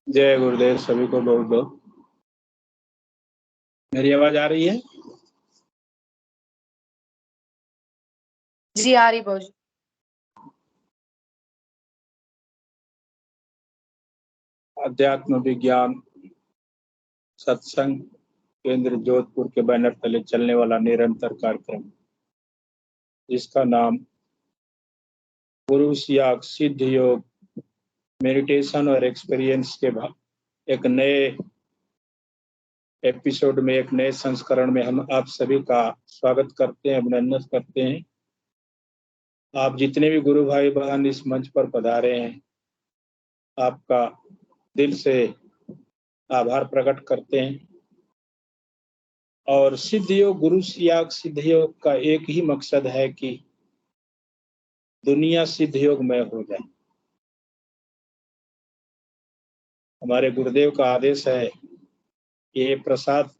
जय गुरुदेव सभी को बहुत बहुत। मेरी आवाज आ रही है? जी आ रही बाबूजी। अध्यात्म विज्ञान सत्संग केंद्र जोधपुर के बैनर तले चलने वाला निरंतर कार्यक्रम, जिसका नाम गुरु सियाग सिद्ध योग मेडिटेशन और एक्सपीरियंस के एक नए एपिसोड में, एक नए संस्करण में हम आप सभी का स्वागत करते हैं, अभिनंदन करते हैं। आप जितने भी गुरु भाई बहन इस मंच पर पधारे हैं, आपका दिल से आभार प्रकट करते हैं। और सिद्ध योग, गुरु सियाग सिद्ध योग का एक ही मकसद है कि दुनिया सिद्ध योग में हो जाए। हमारे गुरुदेव का आदेश है, ये प्रसाद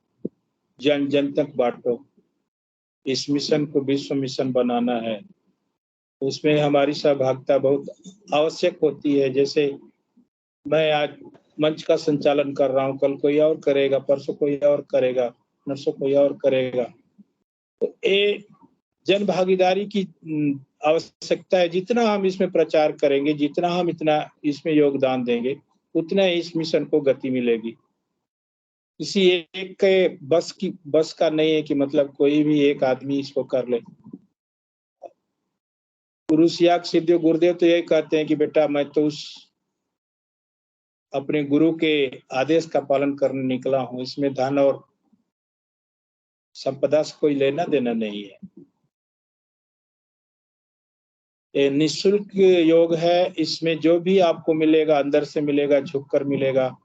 जन जन तक बांटो, इस मिशन को विश्व मिशन बनाना है। उसमें हमारी सहभागिता बहुत आवश्यक होती है। जैसे मैं आज मंच का संचालन कर रहा हूँ, कल कोई और करेगा, परसों कोई और करेगा, नरसों कोई और करेगा। तो ये जन भागीदारी की आवश्यकता है। जितना हम इसमें प्रचार करेंगे, जितना हम इतना इसमें योगदान देंगे, उतना इस मिशन को गति मिलेगी। किसी एक के बस का नहीं है कि मतलब कोई भी एक आदमी इसको कर ले। गुरु सियाग सिद्ध गुरुदेव तो यही कहते हैं कि बेटा मैं तो उस अपने गुरु के आदेश का पालन करने निकला हूं, इसमें धन और संपदा से कोई लेना देना नहीं है। ये निःशुल्क योग है। इसमें जो भी आपको मिलेगा अंदर से मिलेगा, झुककर मिलेगा।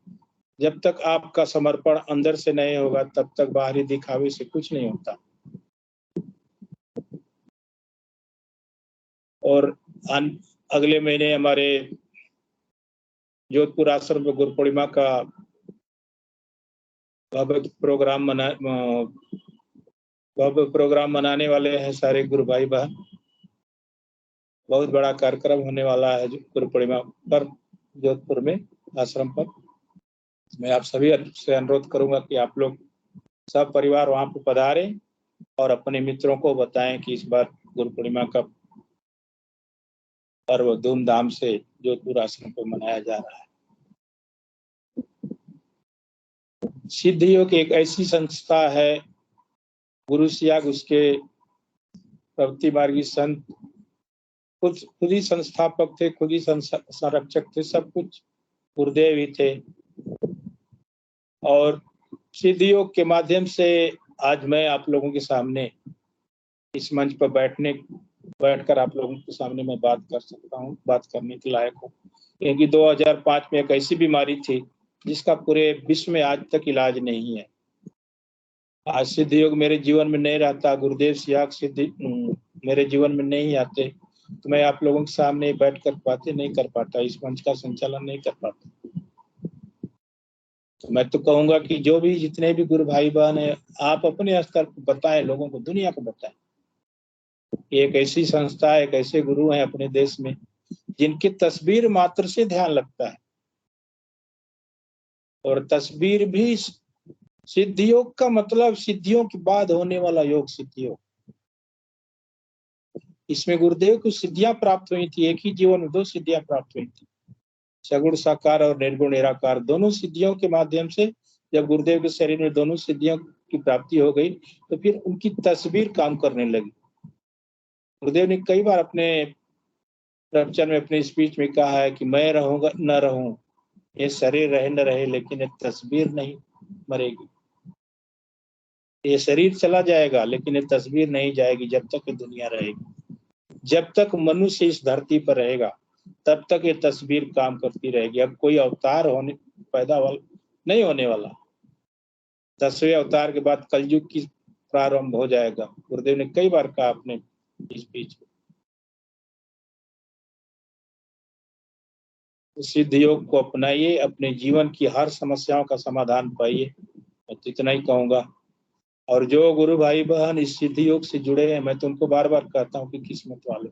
जब तक आपका समर्पण अंदर से नहीं होगा, तब तक बाहरी दिखावे से कुछ नहीं होता। और अगले महीने हमारे जोधपुर आश्रम में गुरु पूर्णिमा का भव्य प्रोग्राम मनाने वाले हैं सारे गुरु भाई बहन। बहुत बड़ा कार्यक्रम होने वाला है गुरु पूर्णिमा पर जोधपुर में आश्रम पर। मैं आप सभी से अनुरोध करूंगा कि आप लोग सब परिवार वहां पर पधारें और अपने मित्रों को बताएं कि इस बार गुरु पूर्णिमा का पर्व धूमधाम से जोधपुर आश्रम पर मनाया जा रहा है। सिद्ध योग एक ऐसी संस्था है, गुरु सियाग उसके प्रवृत्ति मार्गी संत खुद ही संस्थापक थे, खुद ही संरक्षक थे, सब कुछ गुरुदेव ही थे। और सिद्ध योग के माध्यम से आज मैं आप लोगों के सामने इस मंच पर बैठकर आप लोगों के सामने मैं बात कर सकता हूँ, बात करने के लायक हूँ। क्योंकि 2005 में एक ऐसी बीमारी थी जिसका पूरे विश्व में आज तक इलाज नहीं है। आज सिद्ध योग मेरे जीवन में नहीं रहता, गुरुदेव सियाग सिद्ध मेरे जीवन में नहीं आते, तो मैं आप लोगों के सामने बैठकर बातें नहीं कर पाता, इस मंच का संचालन नहीं कर पाता। तो मैं तो कहूंगा कि जो भी जितने भी गुरु भाई बहन है, आप अपने स्तर पर बताएं, लोगों को, दुनिया को बताएं। एक ऐसी संस्था, एक ऐसे गुरु हैं अपने देश में जिनकी तस्वीर मात्र से ध्यान लगता है। और तस्वीर भी सिद्ध योग का मतलब सिद्धियों के बाद होने वाला योग सिद्ध योग। इसमें गुरुदेव को सिद्धियां प्राप्त हुई थी। एक ही जीवन में 2 सिद्धियां प्राप्त हुई थी, सगुण साकार और निर्गुण निराकार। दोनों सिद्धियों के माध्यम से जब गुरुदेव के शरीर में दोनों सिद्धियों की प्राप्ति हो गई, तो फिर उनकी तस्वीर काम करने लगी। गुरुदेव ने कई बार अपने प्रवचन में, अपने स्पीच में कहा है कि मैं रहूंगा न रहूं, ये शरीर रहे न रहे, लेकिन ये तस्वीर नहीं मरेगी। ये शरीर चला जाएगा लेकिन ये तस्वीर नहीं जाएगी जब तक ये दुनिया रहेगी। जब तक मनुष्य इस धरती पर रहेगा तब तक ये तस्वीर काम करती रहेगी। अब कोई अवतार नहीं होने वाला। 10वें अवतार के बाद कलयुग की प्रारंभ हो जाएगा। गुरुदेव ने कई बार कहा अपने इस बीच में। सिद्ध योग को अपनाइए, अपने जीवन की हर समस्याओं का समाधान पाइए। मैं तो इतना ही कहूंगा। और जो गुरु भाई बहन इस सिद्ध योग से जुड़े हैं, मैं तो उनको बार बार कहता हूँ कि किस्मत वाले,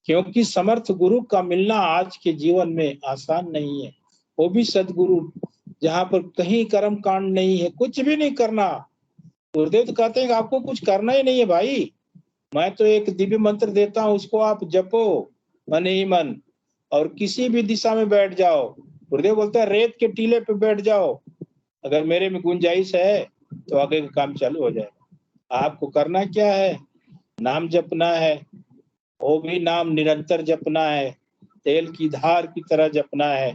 क्योंकि समर्थ गुरु का मिलना आज के जीवन में आसान नहीं है, वो भी सदगुरु, जहां पर कहीं कर्म कांड नहीं है, कुछ भी नहीं करना। गुरुदेव तो कहते हैं कि आपको कुछ करना ही नहीं है भाई, मैं तो एक दिव्य मंत्र देता हूँ, उसको आप जपो मन ही मन, और किसी भी दिशा में बैठ जाओ। गुरुदेव बोलता है रेत के टीले पे बैठ जाओ, अगर मेरे में गुंजाइश है तो आगे का काम चालू हो जाएगा। आपको करना क्या है, नाम जपना है, वो भी नाम निरंतर जपना है, तेल की धार की तरह जपना है।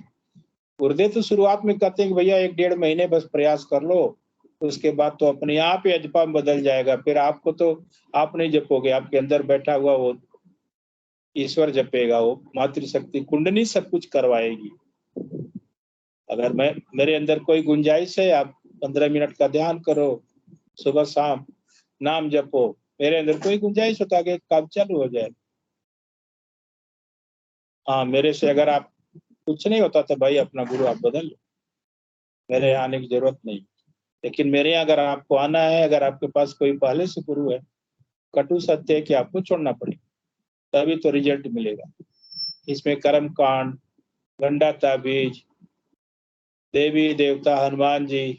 गुरुदेव तो शुरुआत में कहते हैं कि भैया 1-1.5 महीने बस प्रयास कर लो, उसके बाद तो अपने आप ही अजपा में बदल जाएगा। फिर आपको तो आप नहीं जपोगे, आपके अंदर बैठा हुआ वो ईश्वर जपेगा, वो मातृशक्ति कुंडली सब कुछ करवाएगी। अगर मैं मेरे अंदर कोई गुंजाइश है, आप 15 मिनट का ध्यान करो, सुबह शाम नाम जपो, मेरे अंदर कोई गुंजाइश होता है काम चालू हो जाए। हाँ, मेरे से अगर आप कुछ नहीं होता तो भाई अपना गुरु आप बदल लो, मेरे यहाँ आने की जरूरत नहीं। लेकिन मेरे यहाँ अगर आपको आना है, अगर आपके पास कोई पहले से गुरु है, कटु सत्य है कि आपको छोड़ना पड़ेगा, तभी तो रिजल्ट मिलेगा। इसमें कर्म कांड, गंडा ताबीज, देवी देवता, हनुमान जी,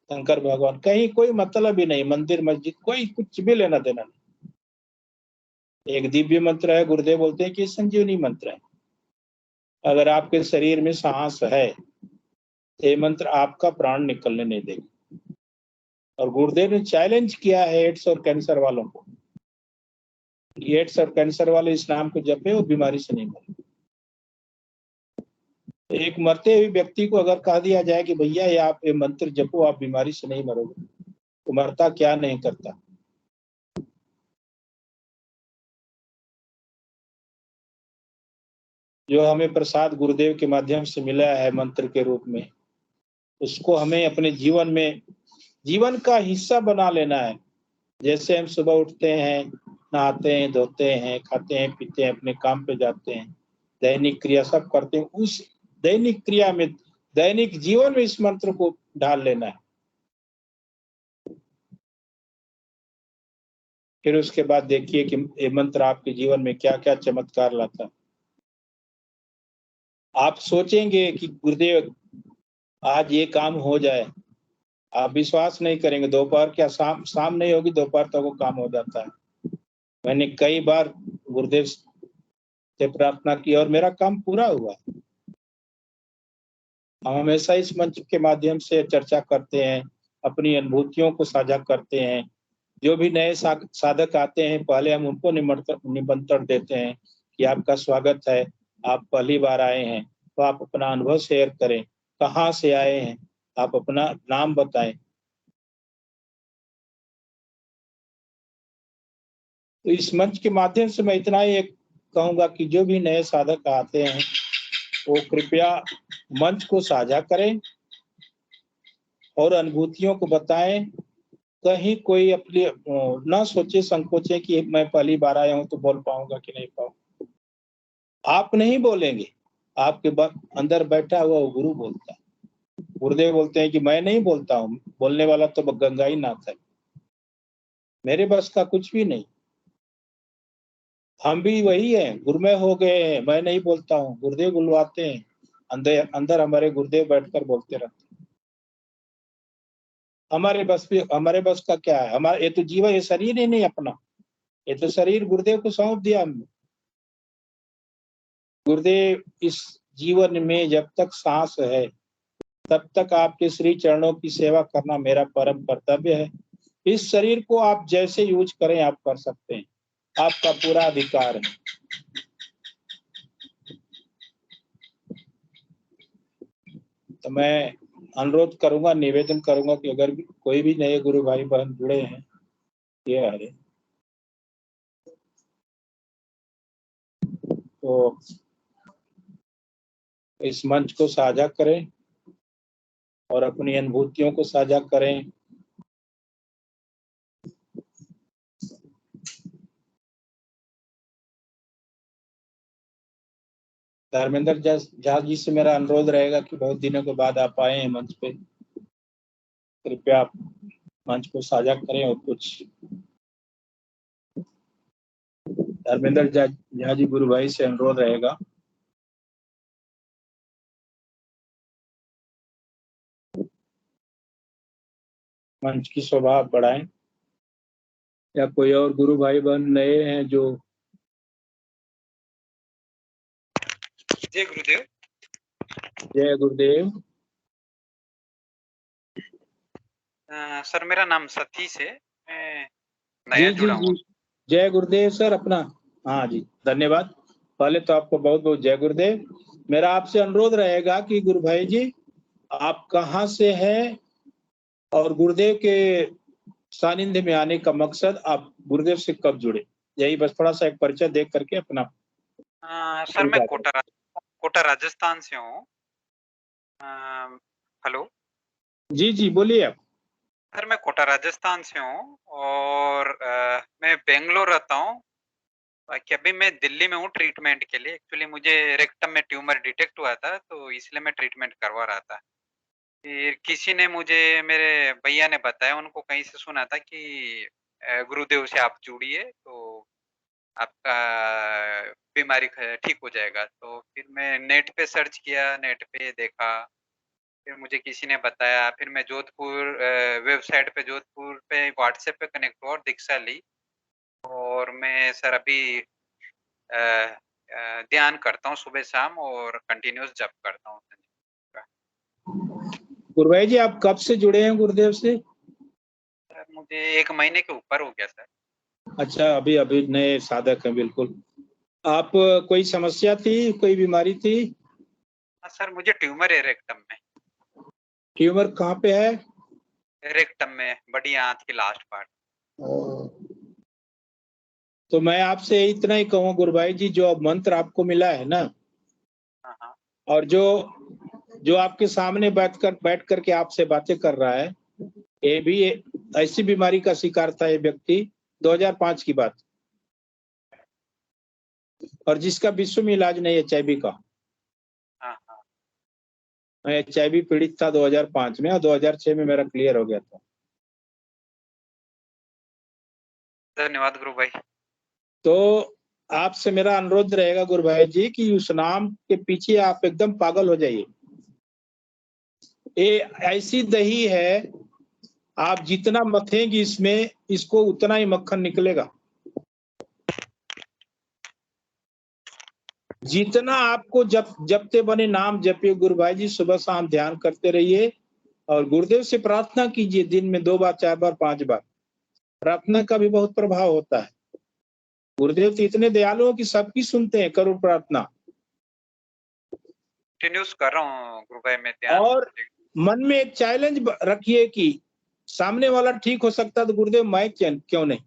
शंकर भगवान, कहीं कोई मतलब ही नहीं, मंदिर मस्जिद कोई कुछ भी लेना देना नहीं। एक दिव्य मंत्र है, गुरुदेव बोलते हैं कि संजीवनी मंत्र है। अगर आपके शरीर में सांस है, ये मंत्र आपका प्राण निकलने नहीं देगा। और गुरुदेव ने चैलेंज किया है एड्स और कैंसर वालों को, एड्स और कैंसर वाले इस नाम को जपे, वो बीमारी से नहीं मरे। एक मरते हुए व्यक्ति को अगर कह दिया जाए कि भैया ये आप ये मंत्र जपो, आप बीमारी से नहीं मरोगे, तो मरता क्या नहीं करता। जो हमें प्रसाद गुरुदेव के माध्यम से मिला है मंत्र के रूप में, उसको हमें अपने जीवन में जीवन का हिस्सा बना लेना है। जैसे हम सुबह उठते हैं, नहाते हैं, धोते हैं, खाते हैं, पीते हैं, अपने काम पे जाते हैं, दैनिक क्रिया सब करते हैं, उस दैनिक क्रिया में, दैनिक जीवन में इस मंत्र को डाल लेना है। फिर उसके बाद देखिए कि ये मंत्र आपके जीवन में क्या क्या चमत्कार लाता है। आप सोचेंगे कि गुरुदेव आज ये काम हो जाए, आप विश्वास नहीं करेंगे, दोपहर क्या शाम नहीं होगी, दोपहर तक वो काम हो जाता है। मैंने कई बार गुरुदेव से प्रार्थना की और मेरा काम पूरा हुआ। हम हमेशा इस मंच के माध्यम से चर्चा करते हैं, अपनी अनुभूतियों को साझा करते हैं। जो भी नए साधक आते हैं, पहले हम उनको निमंत्रण देते हैं कि आपका स्वागत है, आप पहली बार आए हैं तो आप अपना अनुभव शेयर करें, कहाँ से आए हैं, आप अपना नाम बताएं। तो इस मंच के माध्यम से मैं इतना ही एक कहूंगा कि जो भी नए साधक आते हैं वो कृपया मंच को साझा करें और अनुभूतियों को बताएं। कहीं कोई अपनी ना सोचे, संकोचे कि मैं पहली बार आया हूं तो बोल पाऊंगा कि नहीं पाऊंगा। आप नहीं बोलेंगे, आपके अंदर बैठा हुआ वो गुरु बोलता है। गुरुदेव बोलते हैं कि मैं नहीं बोलता हूँ, बोलने वाला तो गंगा ही नाथ है, मेरे बस का कुछ भी नहीं। हम भी वही हैं, गुरुमय हो गए हैं, मैं नहीं बोलता हूँ, गुरुदेव बुलवाते हैं, अंदर अंदर हमारे गुरुदेव बैठकर बोलते रहते हैं। हमारे बस का क्या है, हमारा ये तो जीवन, ये शरीर ही नहीं अपना, ये तो शरीर गुरुदेव को सौंप दिया हमने। गुरुदेव इस जीवन में जब तक सांस है तब तक आपके श्री चरणों की सेवा करना मेरा परम कर्तव्य है। इस शरीर को आप जैसे यूज करें आप कर सकते हैं, आपका पूरा अधिकार है। तो मैं अनुरोध करूंगा, निवेदन करूंगा कि अगर कोई भी नए गुरु भाई बहन जुड़े हैं, ये हरे तो इस मंच को साझा करें और अपनी अनुभूतियों को साझा करें। धर्मेंद्र झा जी से मेरा अनुरोध रहेगा कि बहुत दिनों के बाद आप आए हैं मंच पे, कृपया आप मंच को साझा करें और कुछ धर्मेंद्र झा जी गुरु भाई से अनुरोध रहेगा। मंच की शोभा बढ़ाएं। या कोई और गुरु भाई बहन नए हैं जो। जय गुरुदेव। जय गुरुदेव। सर मेरा नाम सतीश है, मैं नया जी जी जुड़ा हूँ। जी, जय गुरुदेव सर अपना। हाँ जी, धन्यवाद। पहले तो आपको बहुत बहुत जय गुरुदेव। मेरा आपसे अनुरोध रहेगा कि गुरु भाई जी आप कहाँ से हैं और गुरुदेव के सानिध्य में आने का मकसद, आप गुरुदेव से कब जुड़े, यही बस थोड़ा सा एक परिचय देख करके अपना। सर मैं कोटा राजस्थान से हूँ। हेलो। जी जी बोलिए आप। सर मैं कोटा राजस्थान से हूँ और मैं बेंगलोर रहता हूँ। बाकी अभी मैं दिल्ली में हूँ ट्रीटमेंट के लिए। एक्चुअली मुझे रेक्टम में ट्यूमर डिटेक्ट हुआ था, तो इसलिए मैं ट्रीटमेंट करवा रहा था। फिर किसी ने मुझे, मेरे भैया ने बताया, उनको कहीं से सुना था कि गुरुदेव से आप जुड़िए तो आपका बीमारी ठीक हो जाएगा। तो फिर मैं नेट पे सर्च किया, नेट पे देखा, फिर मुझे किसी ने बताया, फिर मैं जोधपुर वेबसाइट पे, जोधपुर पे व्हाट्सएप पे कनेक्ट हुआ और दीक्षा ली। और मैं सर अभी ध्यान करता हूँ सुबह शाम और कंटिन्यूस जप करता हूँ। गुरु भाई जी आप कब से जुड़े हैं गुरुदेव से? सर मुझे 1 महीने के ऊपर हो गया सर। अच्छा, अभी अभी नए साधक हैं, बिल्कुल। आप कोई समस्या थी, कोई बीमारी थी? सर मुझे ट्यूमर है रेक्टम में। ट्यूमर कहाँ पे है? रेक्टम में, बड़ी आंत की लास्ट पार्ट। तो मैं आपसे इतना ही कहूँ गुरु भाई जी, जो अब मंत्र आपको मिला है ना, हाँ हाँ। और जो जो आपके सामने बैठ करके आपसे बातें कर रहा है, ये भी ऐसी बीमारी का शिकार था ये व्यक्ति 2005 की बात, और जिसका विश्व में इलाज नहीं HIV का। हाँ हाँ। मैं HIV पीड़ित था 2005 में, और 2006 में मेरा क्लियर हो गया था। धन्यवाद गुरु भाई। तो आपसे मेरा अनुरोध रहेगा गुरु भाई जी कि उस नाम के पीछे आप एकदम पागल हो जाइए। ये ऐसी दही है, आप जितना मथेंगी इसमें, इसको उतना ही मक्खन निकलेगा। जितना आपको जपते बने नाम जपिए गुरु भाई जी, सुबह शाम ध्यान करते रहिए और गुरुदेव से प्रार्थना कीजिए, दिन में 2 बार 4 बार 5 बार। प्रार्थना का भी बहुत प्रभाव होता है। गुरुदेव तो इतने दयालु हो कि सबकी सुनते हैं, करो प्रार्थना। कंटिन्यूस कर रहा हूँ गुरु भाई मैं ध्यान। और मन में एक चैलेंज रखिए कि सामने वाला ठीक हो सकता तो गुरुदेव मैं क्यों नहीं,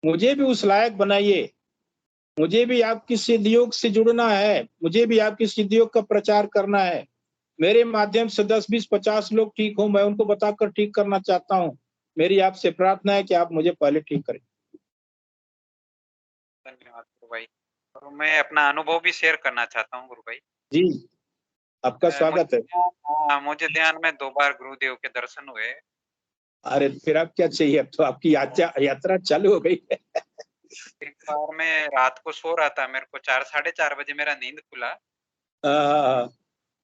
मुझे भी उस लायक बनाइए, मुझे भी आपकी सिद्धियों से जुड़ना है, मुझे भी आपकी सिद्धियों का प्रचार करना है। मेरे माध्यम से 10 20 50 लोग ठीक हो, मैं उनको बताकर ठीक करना चाहता हूँ। मेरी आपसे प्रार्थना है कि आप मुझे पहले ठीक करें। धन्यवाद गुरु भाई। और मैं अपना अनुभव भी शेयर करना चाहता हूँ गुरु भाई। जी, आपका स्वागत है। मुझे ध्यान में 2 बार गुरुदेव के दर्शन हुए। अरे फिर आप क्या चाहिए, अब तो आपकी यात्रा चालू हो गई है। एक बार मैं रात को सो रहा था, मेरे को 4 साढ़े 4 बजे मेरा नींद खुला। हाँ,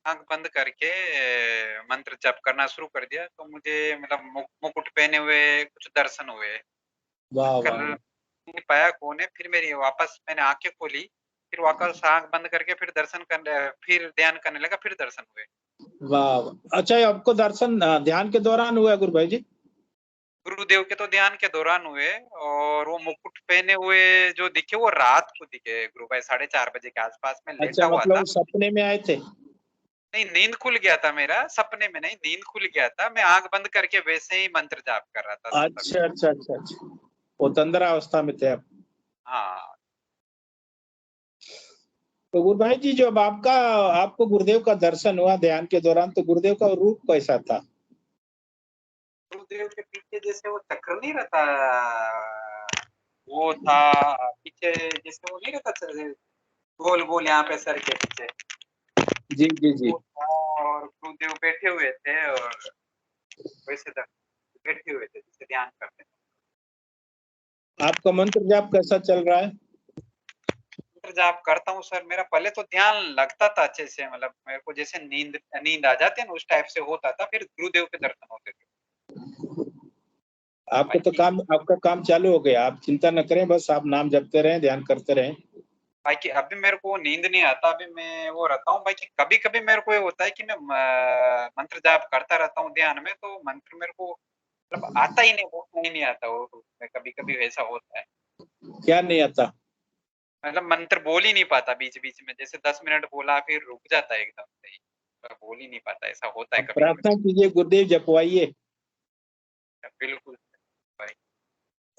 आंख बंद करके मंत्र जप करना शुरू कर दिया, तो मुझे मतलब मुकुट पहने हुए कुछ दर्शन हुए। वाह कर वाह वाह नहीं पाया कौन है, फिर मेरी वापस मैंने आंखें खोली, फिर वापस आंख बंद करके फिर दर्शन करने, फिर ध्यान करने लगा, फिर दर्शन हुए। वाह वाह। अच्छा, ये आपको दर्शन ध्यान के दौरान हुआ गुरु भाई जी? गुरुदेव के तो ध्यान के दौरान हुए, और वो मुकुट पहने हुए जो दिखे वो रात को दिखे गुरु भाई, 4:30 बजे के आसपास में अच्छा, लेटा हुआ मतलब था। वो सपने में आए थे? नहीं, नींद खुल गया था मेरा, सपने में नहीं, नींद खुल गया था। मैं आंख बंद करके वैसे ही मंत्र जाप कर रहा था तभी। अच्छा अच्छा अच्छा अच्छा, वो तंद्रा अवस्था में थे आप। हाँ। तो गुरु भाई जी, जब आपको गुरुदेव का दर्शन हुआ ध्यान के दौरान, तो गुरुदेव का रूप कैसा था? गुरुदेव के पीछे जैसे वो चक्र नहीं रहता, वो था पीछे, जैसे वो नहीं रहता गोल गोल यहाँ पे सर के पीछे, जी जी जी। वो था। और गुरुदेव बैठे हुए थे और वैसे तक बैठे हुए थे जैसे ध्यान करते थे। आपका मंत्र जाप कैसा चल रहा है? मंत्र जाप करता हूँ सर, मेरा पहले तो ध्यान लगता था अच्छे से, मतलब मेरे को जैसे नींद आ जाती है ना, उस टाइप से होता था, फिर गुरुदेव के दर्शन होते थे। आपका काम चालू हो गया, आप चिंता न करें, बस आप नाम जपते रहें, ध्यान करते रहें। बाकी अभी मेरे को नींद नहीं आता, अभी मैं वो रहता हूँ। बाकी कभी कभी मेरे को ये होता है कि मैं मंत्र जाप करता रहता हूँ ध्यान में, तो मंत्र मेरे को मतलब आता ही नहीं, बोलना ही नहीं आता वो, कभी कभी वैसा होता है। क्या नहीं आता? मतलब मंत्र बोल ही नहीं पाता बीच बीच में, जैसे 10 मिनट बोला फिर रुक जाता है एकदम से ही, बोल ही नहीं पाता, ऐसा होता है अब कभी प्रार्थना कभी। कीजिए, गुरुदेव जपवाइए। बिल्कुल भाई।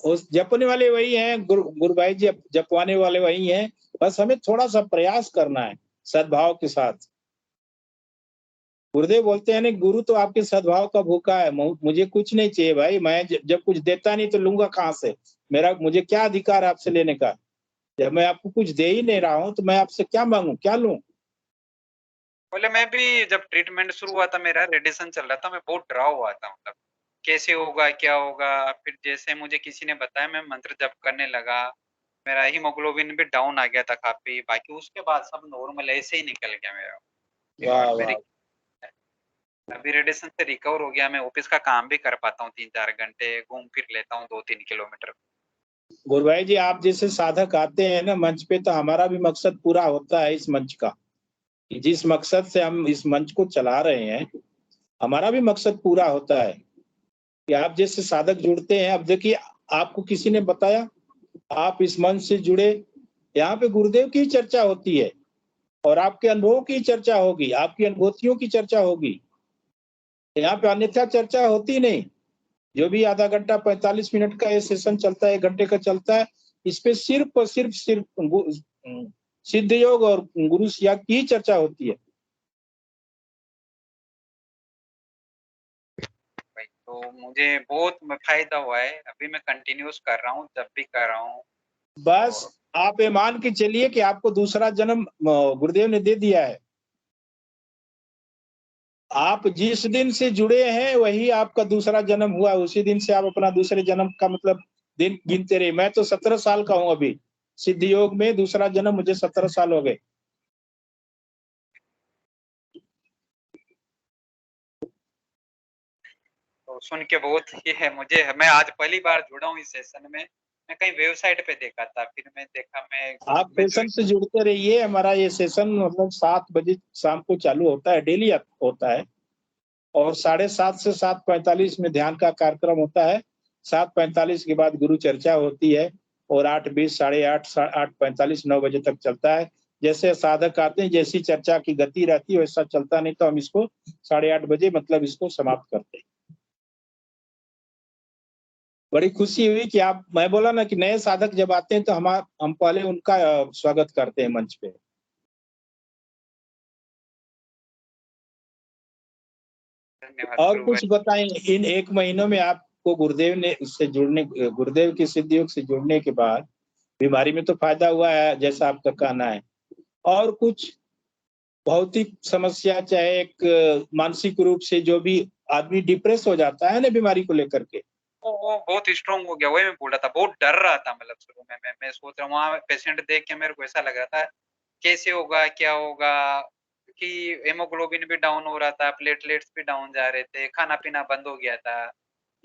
उस जपने वाले वही हैं, गुरु भाई जी, जपवाने वाले वही हैं। बस हमें थोड़ा सा प्रयास करना है सद्भाव के साथ। गुरुदेव बोलते हैं ना, गुरु तो आपके सद्भाव का भूखा है। मुझे कुछ नहीं चाहिए भाई, मैं जब कुछ देता नहीं तो लूंगा कहाँ से? मुझे क्या अधिकार आपसे लेने का? जब मैं आपको कुछ दे ही नहीं रहा हूँ तो मैं आपसे क्या मांगू, क्या लूं? पहले मैं भी जब ट्रीटमेंट शुरू हुआ था, मेरा रेडिएशन चल रहा था, मैं बहुत डरा हुआ था, मतलब कैसे होगा क्या होगा। फिर जैसे मुझे किसी ने बताया, मैं मंत्र जप करने लगा, मेरा हीमोग्लोबिन भी डाउन आ गया था काफी, बाकी उसके बाद सब नॉर्मल ऐसे ही निकल गया मेरा। वाह और मेरी वाह। अभी रेडिएशन से रिकवर हो गया, मैं ऑफिस का काम भी कर पाता हूँ, 3-4 घंटे घूम फिर लेता हूँ 2-3 किलोमीटर। गुरु भाई जी, आप जैसे साधक आते हैं ना मंच पे, तो हमारा भी मकसद पूरा होता है इस मंच का। जिस मकसद से हम इस मंच को चला रहे हैं, हमारा भी मकसद पूरा होता है कि आप जैसे साधक जुड़ते हैं। अब देखिए, आपको किसी ने बताया, आप इस मंच से जुड़े, यहाँ पे गुरुदेव की चर्चा होती है और आपके अनुभवों की चर्चा होगी, आपकी अनुभूतियों की चर्चा होगी। यहाँ पे अन्यथा चर्चा होती नहीं। जो भी आधा घंटा 45 मिनट का ये सेशन चलता है, 1 घंटे का चलता है, इस पे सिर्फ और सिर्फ सिद्ध योग और गुरु याग की चर्चा होती है। भाई तो मुझे बहुत फायदा हुआ है, अभी मैं कंटिन्यूस कर रहा हूँ, जब भी कर रहा हूँ। बस और आप ये मान के चलिए कि आपको दूसरा जन्म गुरुदेव ने दे दिया है। आप जिस दिन से जुड़े हैं वही आपका दूसरा जन्म हुआ, उसी दिन से आप अपना दूसरे जन्म का मतलब दिन गिनते रहे। मैं तो 17 साल का हूं अभी, सिद्ध योग में दूसरा जन्म, मुझे 17 साल हो गए। तो सुन के बहुत ही है मुझे, मैं आज पहली बार जुड़ा हूँ इस सेशन में। मैं कहीं वेबसाइट पे देखा था, फिर मैं देखा, मैं आप ग्रुप में सेशन से जुड़ते रहिए। हमारा ये सेशन मतलब 7 बजे शाम को चालू होता है, डेली होता है। और 7:30 से 7:45 में ध्यान का कार्यक्रम होता है। 7:45 के बाद गुरु चर्चा होती है और 8:20, 8:30, 8:45, 9 बजे तक चलता है। जैसे साधक आते हैं, जैसी चर्चा की गति रहती है वैसा चलता, नहीं तो हम इसको 8:30 बजे मतलब इसको समाप्त करते हैं। बड़ी खुशी हुई कि आप, मैं बोला ना कि नए साधक जब आते हैं तो हम पहले उनका स्वागत करते हैं मंच पे। धन्यवाद और गुरु भाई। कुछ बताएं, इन 1 महीनों में आपको गुरुदेव ने उससे जुड़ने, गुरुदेव के सिद्ध योग से जुड़ने के बाद बीमारी में तो फायदा हुआ है जैसा आपका कहना है, और कुछ भौतिक समस्या, चाहे एक मानसिक रूप से जो भी आदमी डिप्रेस हो जाता है ना बीमारी को लेकर के? वो बहुत स्ट्रांग हो गया, वही मैं बोल रहा था, बहुत डर रहा था, मतलब शुरू में मैं सोच रहा हूँ, वहाँ पेशेंट देख के मेरे को ऐसा लग रहा था कैसे होगा क्या होगा, कि हेमोग्लोबिन भी डाउन हो रहा था, प्लेटलेट्स भी डाउन जा रहे थे, खाना पीना बंद हो गया था,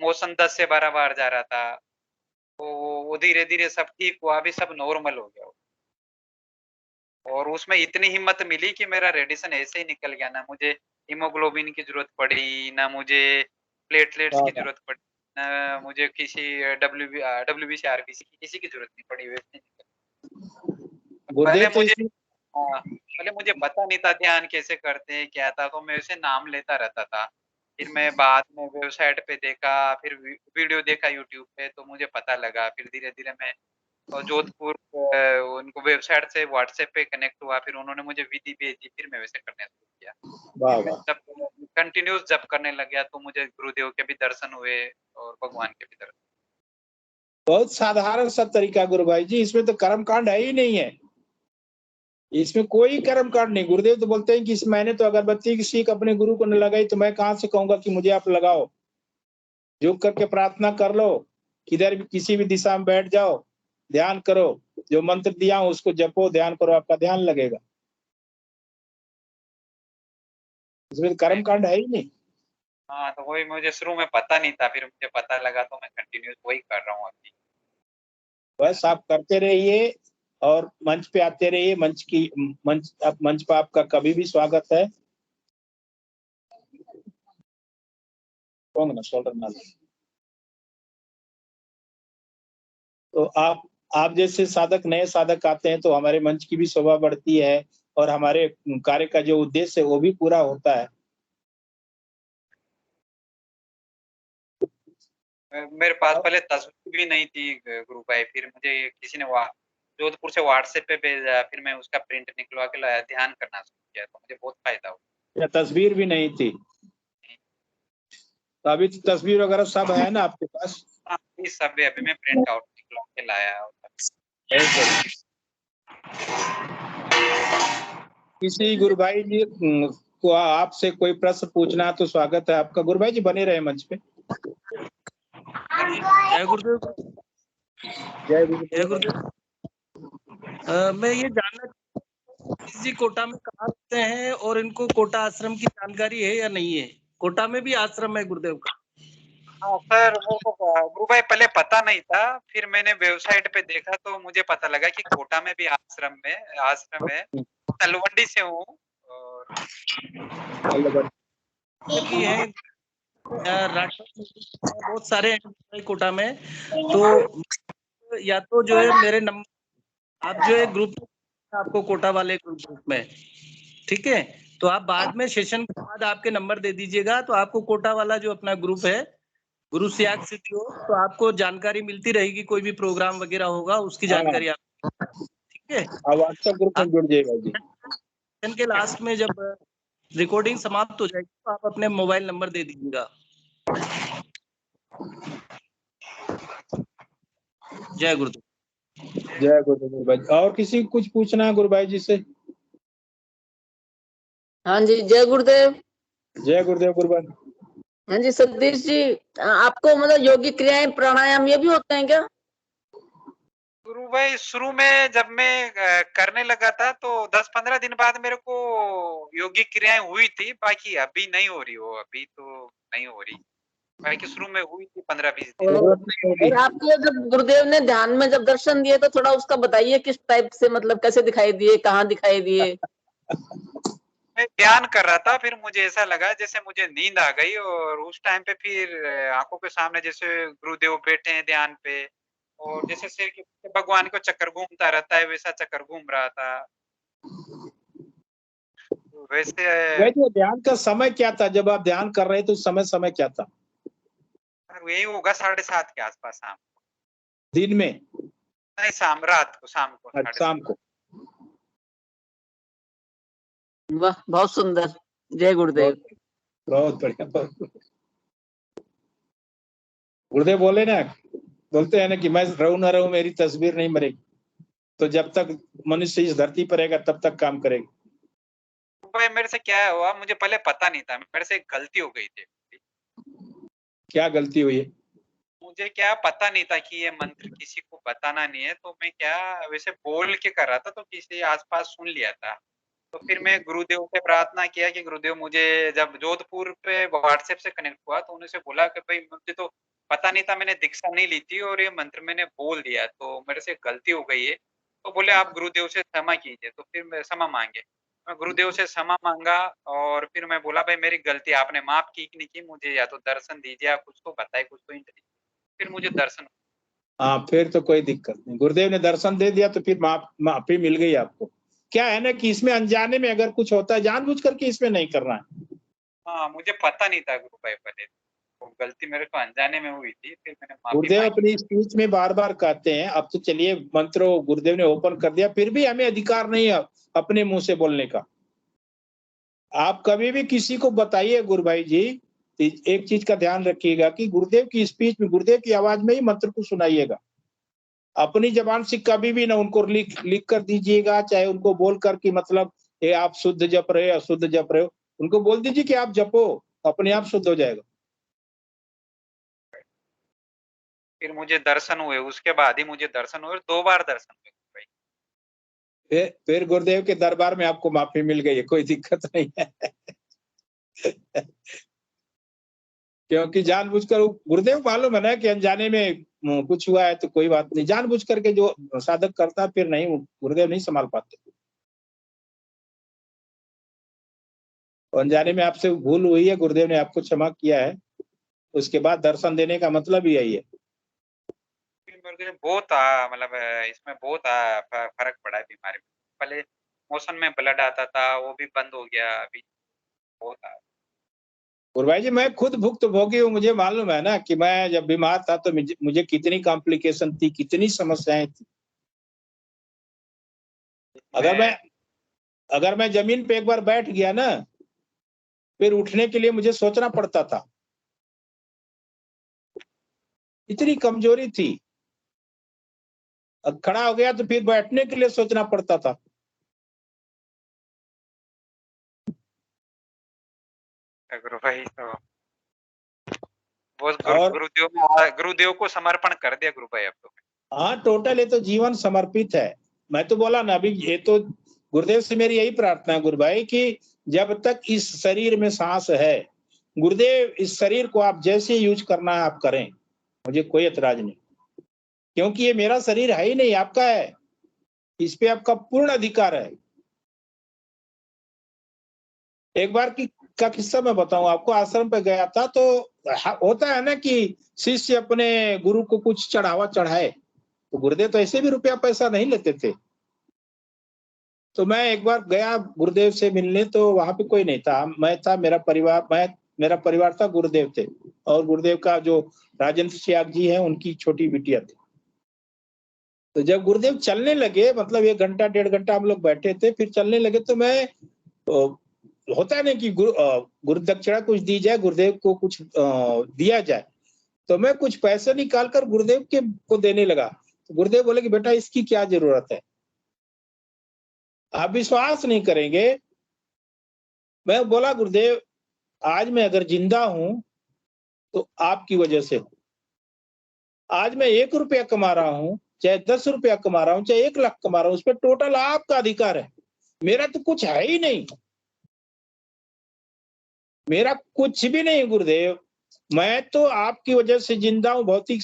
मोशन 10 से 12 बार जा रहा था। तो वो धीरे धीरे सब ठीक हुआ, अभी सब नॉर्मल हो गया। और उसमें इतनी हिम्मत मिली कि मेरा रेडिएशन ऐसे ही निकल गया, ना मुझे हीमोग्लोबिन की जरूरत पड़ी, ना मुझे प्लेटलेट्स वाह की वाह। जरूरत पड़ी, ना मुझे किसी डब्ल्यूबीसी आरबीसी की किसी की जरूरत नहीं पड़ी, वैसे निकल। गुरुदेव पहले तो मुझे इसमें, पहले मुझे पता नहीं था ध्यान कैसे करते हैं क्या था, तो मैं वैसे नाम लेता रहता था। फिर मैं बाद में वेबसाइट पे देखा, फिर वीडियो देखा यूट्यूब पे, तो मुझे पता लगा। फिर धीरे धीरे मैं और जोधपुर उनको वेबसाइट से व्हाट्सएप पे कनेक्ट हुआ, फिर उन्होंने मुझे विधि भेजी, फिर मैं वैसे करने शुरू किया। वाह फिर मैं वाह। जब कंटिन्यूस जब करने लग गया, तो मुझे गुरुदेव के भी दर्शन हुए और भगवान के भी दर्शन। बहुत साधारण सा तरीका गुरु भाई जी, इसमें तो कर्म कांड है ही नहीं है। इसमें कोई कर्म कांड नहीं। गुरुदेव तो बोलते हैं कि इस मैंने तो अगरबत्ती की सीख अपने गुरु को न लगाई, तो मैं कहाँ से कहूंगा कि मुझे आप लगाओ। झुक करके प्रार्थना कर लो, किधर भी किसी भी दिशा में बैठ जाओ, ध्यान करो, जो मंत्र दिया हूं उसको जपो, ध्यान करो, आपका ध्यान लगेगा। इसमें कर्म कांड है ही नहीं। हाँ, तो वही मुझे शुरू में पता नहीं था, फिर मुझे पता लगा तो मैं कंटिन्यूस वही कर रहा हूँ अभी। बस आप करते रहिए और मंच पे आते रहिए। मंच पे आपका कभी भी स्वागत है। तो आप जैसे साधक, नए साधक आते हैं तो हमारे मंच की भी शोभा बढ़ती है और हमारे कार्य का जो उद्देश्य है वो भी पूरा होता है। मेरे पास पहले तस्वीर भी नहीं थी गुरु भाई, फिर मुझे किसी ने जोधपुर से व्हाट्सएप पे भेजा, फिर मैं उसका प्रिंट निकलवा के लाया, ध्यान करना शुरू किया, तो मुझे बहुत फायदा हुआ। या तस्वीर भी नहीं थी? तो अभी तो तस्वीर वगैरह सब है ना आपके पास? हाँ, इस सब भी अभी मैं प्रिंट आउट निकलवा के लाया। किसी गुरु भाई जी को आपसे कोई प्रश्न पूछना है तो स्वागत है आपका। गुरु भाई जी बने रहे मंच पे। जय गुरुदेव। जय जय गुरुदेव। मैं ये जानना जी कोटा में कहाँ रहते हैं और इनको कोटा आश्रम की जानकारी है या नहीं है? कोटा में भी आश्रम है गुरुदेव का? हाँ सर, वो गुरु भाई पहले पता नहीं था, फिर मैंने वेबसाइट पे देखा तो मुझे पता लगा कि कोटा में भी आश्रम है। तलवंडी से हूँ और की है बहुत सारे हैं कोटा में। तो या तो जो है मेरे नंबर, आप जो है ग्रुप आपको कोटा वाले ग्रुप में, ठीक है, तो आप बाद में सेशन के बाद आपके नंबर दे दीजिएगा, तो आपको कोटा वाला जो अपना ग्रुप है गुरु सियाग सिद्धि हो, तो आपको जानकारी मिलती रहेगी। कोई भी प्रोग्राम वगैरह होगा उसकी जानकारी आप, ठीक है। व्हाट्सएप ग्रुप में जुड़ जाएगा जी। सेशन के लास्ट में जब रिकॉर्डिंग समाप्त हो जाएगी तो आप अपने मोबाइल नंबर दे दीजिएगा। जय गुरुदेव। जय गुरुदेव भाई। और किसी को कुछ पूछना है गुरु भाई जी से? हाँ जी, जय गुरुदेव। जय गुरुदेव गुरु भाई। हाँ जी सतीश जी, आपको मतलब योगिक क्रियाएं प्राणायाम ये भी होते हैं क्या? गुरु भाई शुरू में जब मैं करने लगा था तो 10-15 दिन बाद मेरे को योगिक क्रियाएं हुई थी, बाकी अभी नहीं हो रही। वो अभी तो नहीं हो रही, बाकी शुरू में हुई थी 15-20 दिन। और आपको जब गुरुदेव ने ध्यान में जब दर्शन दिए तो थोड़ा उसका बताइए, किस टाइप से, मतलब कैसे दिखाई दिए, कहाँ दिखाई दिए? मैं ध्यान कर रहा था, फिर मुझे ऐसा लगा जैसे मुझे नींद आ गई, और उस टाइम पे फिर आंखों के सामने जैसे गुरुदेव बैठे हैं ध्यान पे, और जैसे सिर के पीछे भगवान को चक्कर घूमता रहता है वैसा चक्कर घूम रहा था। वैसे वैसे ध्यान का समय क्या था जब आप ध्यान कर रहे थे? तो समय क्या था? यही होगा 7:30 के आसपास शाम। दिन में? नहीं, रात को, शाम को 7:30। शाम को। वाह, बहुत सुंदर। जय गुरुदेव। बहुत बढ़िया। गुरुदेव बोले ना, बोलते हैं ना कि मैं रहूं ना रहूं मेरी तस्वीर नहीं मरेगी। तो जब तक मनुष्य इस धरती पर रहेगा तब तक काम करेगा। भाई मेरे से क्या हुआ, मुझे पहले पता नहीं था, मेरे से एक गलती हो गई थी। क्या गलती हुई है? मुझे क्या पता नहीं था कि ये मंत्र किसी को बताना नहीं है, तो मैं क्या वैसे बोल के कर रहा था, तो किसी आसपास सुन लिया था। तो फिर मैं गुरुदेव से प्रार्थना किया कि गुरुदेव, मुझे जब जोधपुर पे व्हाट्सएप से कनेक्ट हुआ तो उनसे बोला कि भाई मुझे तो पता नहीं था, मैंने दीक्षा नहीं ली थी और ये मंत्र मैंने बोल दिया, तो मेरे से गलती हो गई है। तो बोले आप गुरुदेव से क्षमा कीजिए, तो फिर मैं क्षमा मांगे, मैं गुरुदेव से क्षमा मांगा, और फिर मैं बोला भाई मेरी गलती, आपने माफ की कि नहीं की, मुझे या तो दर्शन दीजिए, आप कुछ तो बताए, कुछ तो इंट, फिर मुझे दर्शन। हाँ, फिर तो कोई दिक्कत नहीं, गुरुदेव ने दर्शन दे दिया तो फिर माफी मिल गई आपको। क्या है ना कि इसमें अनजाने में अगर कुछ होता है, जानबूझ करके इसमें नहीं करना है। हाँ, मुझे पता नहीं था गुरु भाई, पहले तो गलती मेरे को अनजाने में हुई थी, फिर मैंने माफी गुरुदेव मांगी। अपनी स्पीच में बार बार कहते हैं, अब तो चलिए मंत्र गुरुदेव ने ओपन कर दिया, फिर भी हमें अधिकार नहीं है अपने मुंह से बोलने का। आप कभी भी किसी को बताइए गुरु भाई जी, एक चीज का ध्यान रखिएगा कि गुरुदेव की स्पीच में, गुरुदेव की आवाज में ही मंत्र को सुनाइएगा। अपनी जबान से कभी भी ना उनको लिख कर दीजिएगा, चाहे उनको बोल कर कि मतलब ये आप शुद्ध जप रहे हो, अशुद्ध जप रहे हो, उनको बोल दीजिए कि आप जपो, अपने आप शुद्ध हो जाएगा। फिर मुझे दर्शन हुए, उसके बाद ही मुझे दर्शन हुए, 2 बार दर्शन हुए भाई। फिर गुरुदेव के दरबार में आपको माफी मिल गई है, कोई दिक्कत नहीं है। क्योंकि जानबूझकर गुरुदेव मालूम है ना कि अनजाने में कुछ हुआ है तो कोई बात नहीं, जानबूझ करके जो साधक करता फिर नहीं, गुरुदेव नहीं संभाल पाते। अनजाने में आपसे भूल हुई है, गुरुदेव ने आपको क्षमा किया है, उसके बाद दर्शन देने का मतलब ही यही है। बहुत मतलब इसमें बहुत फर्क पड़ा है बीमारी में। पहले मोशन में ब्लड आता था, वो भी बंद हो गया, अभी बहुत और भाई जी मैं खुद भुक्त भोगी हूँ, मुझे मालूम है ना कि मैं जब बीमार था तो मुझे कितनी कॉम्प्लिकेशन थी, कितनी समस्याएं थी। अगर मैं जमीन पे एक बार बैठ गया ना, फिर उठने के लिए मुझे सोचना पड़ता था, इतनी कमजोरी थी। अब खड़ा हो गया तो फिर बैठने के लिए सोचना पड़ता था। गुरु भाई। तो वो और गुरुदेव को समर्पण कर दिया गुरु भाई अब तो। हाँ, टोटल ये तो जीवन समर्पित है। मैं तो बोला ना अभी, ये तो गुरुदेव से मेरी यही प्रार्थना है गुरु भाई कि जब तक इस शरीर में सांस है, गुरुदेव इस शरीर को आप जैसे यूज करना है आप करें, मुझे कोई एतराज नहीं, क्योंकि ये मेरा शरीर है ही नहीं, आपका है, इस पे आपका पूर्ण अधिकार है। एक बार का किस्सा मैं बताऊं आपको, आश्रम पे गया था तो होता है ना कि शिष्य अपने गुरु को कुछ चढ़ावा चढ़ाए, तो गुरुदेव तो ऐसे भी रुपया पैसा नहीं लेते थे। तो मैं एक बार गया गुरुदेव से मिलने, तो वहां पे कोई नहीं था, मैं था, मेरा परिवार था, गुरुदेव थे, और गुरुदेव का जो राजेंद्र त्याग जी है उनकी छोटी बिटिया थी। तो जब गुरुदेव चलने लगे, मतलब 1 घंटा 1.5 घंटा हम लोग बैठे थे, फिर चलने लगे, तो मैं होता है ना कि गुरु दक्षिणा कुछ दी जाए, गुरुदेव को कुछ दिया जाए, तो मैं कुछ पैसे निकाल कर गुरुदेव को देने लगा। तो गुरुदेव बोले कि बेटा इसकी क्या जरूरत है। आप विश्वास नहीं करेंगे, मैं बोला गुरुदेव आज मैं अगर जिंदा हूं तो आपकी वजह से हूं। आज मैं 1 रुपया कमा रहा हूं, चाहे 10 रुपया कमा रहा हूं, चाहे 1 लाख कमा रहा हूं, उस पर टोटल आपका अधिकार है, मेरा तो कुछ है ही नहीं, मेरा कुछ भी नहीं गुरुदेव। मैं तो आपकी वजह से जिंदा हूं भौतिक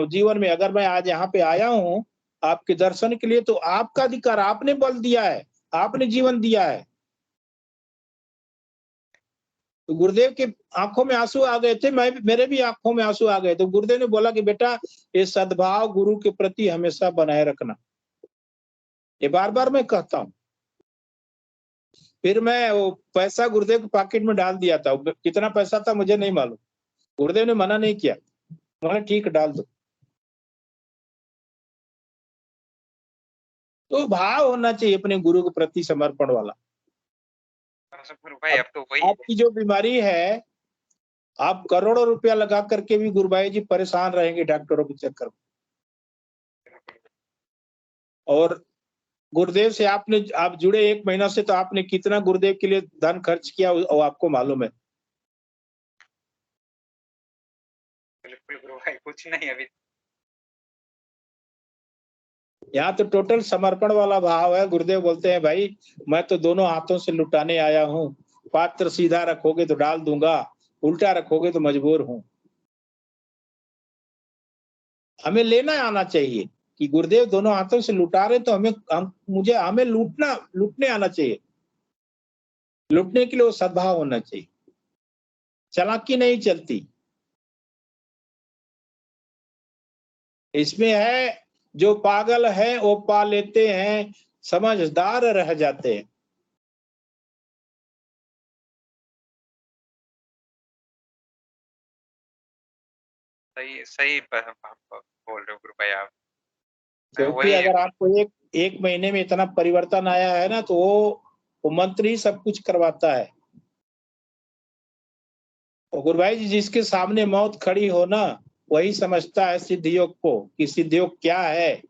जीवन में। अगर मैं आज यहाँ पे आया हूं आपके दर्शन के लिए, तो आपका अधिकार, आपने बल दिया है, आपने जीवन दिया है। तो गुरुदेव के आंखों में आंसू आ गए थे, मेरे भी आंखों में आंसू आ गए। तो गुरुदेव ने बोला कि बेटा ये सद्भाव गुरु के प्रति हमेशा बनाए रखना, ये बार बार मैं कहता हूं। फिर मैं वो पैसा गुरुदेव के पॉकेट में डाल दिया था, कितना पैसा था मुझे नहीं मालूम, गुरुदेव ने मना नहीं किया, बोला ठीक डाल दो। तो भाव होना चाहिए अपने गुरु के प्रति समर्पण वाला। गुरु भाई अब तो वही आपकी जो बीमारी है, आप करोड़ों रुपया लगा करके भी गुरु भाई जी परेशान रहेंगे डॉक्टरों के चक्कर में। और गुरुदेव से आप जुड़े 1 महीना से, तो आपने कितना गुरुदेव के लिए धन खर्च किया वो आपको मालूम है। बिल्कुल गुरु भाई, कुछ नहीं अभी। यहाँ तो टोटल समर्पण वाला भाव है। गुरुदेव बोलते हैं भाई मैं तो दोनों हाथों से लुटाने आया हूँ, पात्र सीधा रखोगे तो डाल दूंगा, उल्टा रखोगे तो मजबूर हूँ। हमें लेना आना चाहिए कि गुरुदेव दोनों हाथों से लुटा रहे, तो हमें लूटने आना चाहिए। लूटने के लिए वो सद्भाव होना चाहिए, चालाकी नहीं चलती। इसमें है जो पागल है वो पा लेते हैं, समझदार रह जाते हैं। सही सही बोल रहे हो गुरु भाई आप। क्योंकि वही अगर आपको एक महीने में इतना परिवर्तन आया है ना, तो वो मंत्र ही सब कुछ करवाता है। और गुरु भाई जी जिसके सामने मौत खड़ी हो ना, वही समझता है सिद्ध योग को कि सिद्ध योग क्या है।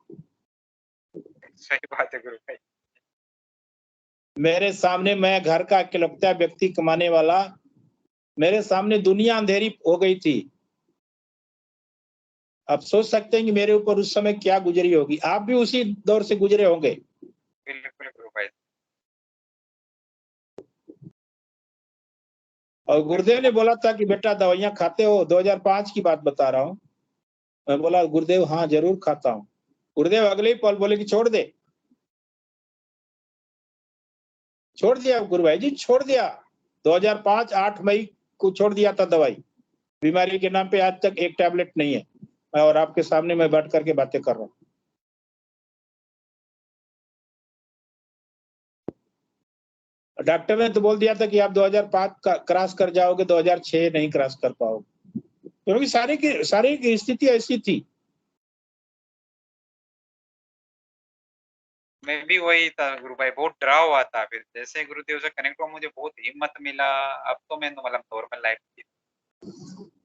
सही बात है गुरु भाई। मेरे सामने, मैं घर का इकलौता व्यक्ति कमाने वाला, मेरे सामने दुनिया अंधेरी हो गई थी। आप सोच सकते हैं कि मेरे ऊपर उस समय क्या गुजरी होगी। आप भी उसी दौर से गुजरे होंगे। बिल्कुल गुरु भाई। और गुरुदेव ने बोला था कि बेटा दवाइयां खाते हो, 2005 की बात बता रहा हूँ। मैं बोला गुरुदेव हाँ जरूर खाता हूँ। गुरुदेव अगले ही पल बोले कि छोड़ दे। छोड़ दिया गुरु भाई जी, छोड़ दिया। 2005 8 मई को छोड़ दिया था दवाई। बीमारी के नाम पे आज तक एक टैबलेट नहीं है। और आपके सामने मैं बैठ करके बातें कर रहा हूँ। डॉक्टर ने तो बोल दिया था कि आप 2005 का क्रॉस कर जाओगे, 2006 नहीं क्रॉस कर पाओगे, क्योंकि सारी की स्थिति ऐसी थी। मैं भी वही था गुरु भाई, बहुत डरा हुआ था। फिर जैसे गुरुदेव से कनेक्ट हुआ मुझे बहुत हिम्मत मिला। अब तो मैं मतलब नॉर्मल लाइफ जी।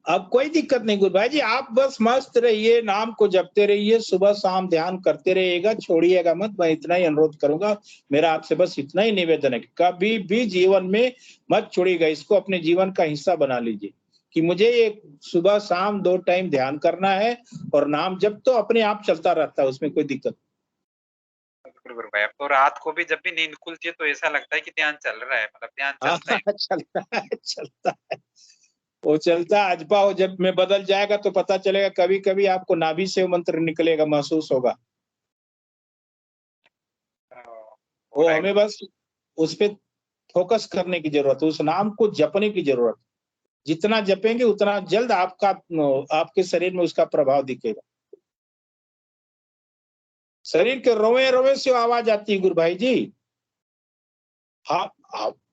अब कोई दिक्कत नहीं गुरु भाई जी, आप बस मस्त रहिए, नाम को जपते रहिए, सुबह शाम ध्यान करते रहिएगा, छोड़िएगा मत। मैं इतना ही अनुरोध करूंगा। मेरा आपसे बस इतना ही निवेदन है कि कभी भी जीवन में मत छोड़िएगा, इसको अपने जीवन का हिस्सा बना लीजिए कि मुझे ये सुबह शाम 2 टाइम ध्यान करना है। और नाम जप तो अपने आप चलता रहता है, उसमें कोई दिक्कत। बिल्कुल गुरु भाई। अब तो रात को भी जब भी नींद खुलती है तो ऐसा लगता है कि ध्यान चल रहा है, मतलब ध्यान चलता है। चलता है, चलता है। वो चलता है। अजपा हो जब में बदल जाएगा तो पता चलेगा। कभी कभी आपको नाभि से वो मंत्र निकलेगा, महसूस होगा। वो राइट। हमें बस उस पे फोकस करने की जरूरत है, उस नाम को जपने की जरूरत। जितना जपेंगे उतना जल्द आपके शरीर में उसका प्रभाव दिखेगा। शरीर के रोवे रोवे से आवाज आती है गुरु भाई जी। हाँ,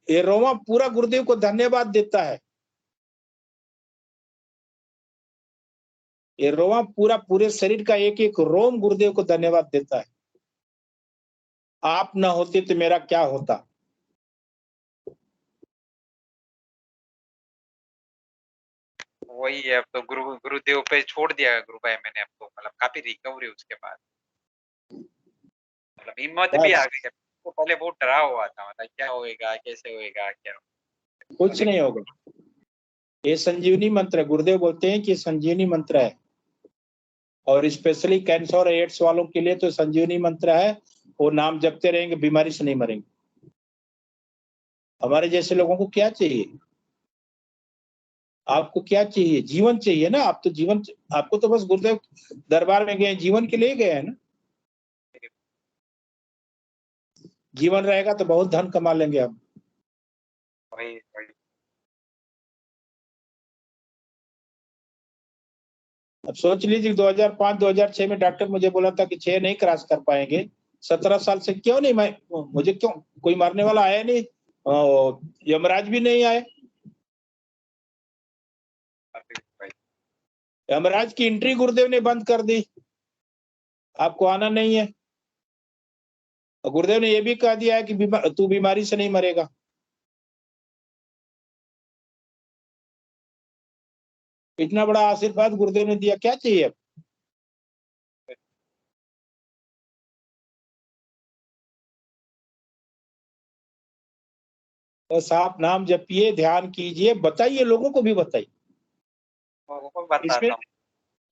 ये रोवा पूरा गुरुदेव को धन्यवाद देता है। ये रोवा पूरा पूरे शरीर का एक एक रोम गुरुदेव को धन्यवाद देता है। आप न होते तो मेरा क्या होता। वही है, अब तो गुरुदेव पे छोड़ दिया गुरु भाई मैंने। अब तो मतलब काफी रिकवरी उसके बाद, मतलब हिम्मत भी आ बस गई। तो पहले बहुत डरा हुआ था, मतलब क्या होएगा, कैसे होएगा, क्या कुछ नहीं होगा। ये संजीवनी मंत्र है। गुरुदेव बोलते हैं कि संजीवनी मंत्र है। और स्पेशली कैंसर और एड्स वालों के लिए तो संजीवनी मंत्र है। वो नाम जपते रहेंगे, बीमारी से नहीं मरेंगे। हमारे जैसे लोगों को क्या चाहिए? आपको क्या चाहिए? जीवन चाहिए ना। आप तो जीवन, आपको तो बस गुरुदेव दरबार में गए, जीवन के लिए गए हैं ना। जीवन रहेगा तो बहुत धन कमा लेंगे हम। वही वही। अब सोच लीजिए 2005-2006 में डॉक्टर मुझे बोला था कि 6 नहीं क्रॉस कर पाएंगे। 17 साल से क्यों नहीं, मैं मुझे क्यों कोई मारने वाला आया नहीं, यमराज भी नहीं आए। यमराज की एंट्री गुरुदेव ने बंद कर दी, आपको आना नहीं है। और गुरुदेव ने यह भी कह दिया है कि तू बीमारी से नहीं मरेगा। इतना बड़ा आशीर्वाद गुरुदेव ने दिया, क्या चाहिए अब? बस आप नाम जपिए, ध्यान कीजिए, बताइए, लोगों को भी बताइए। को इसमें बताता हूँ।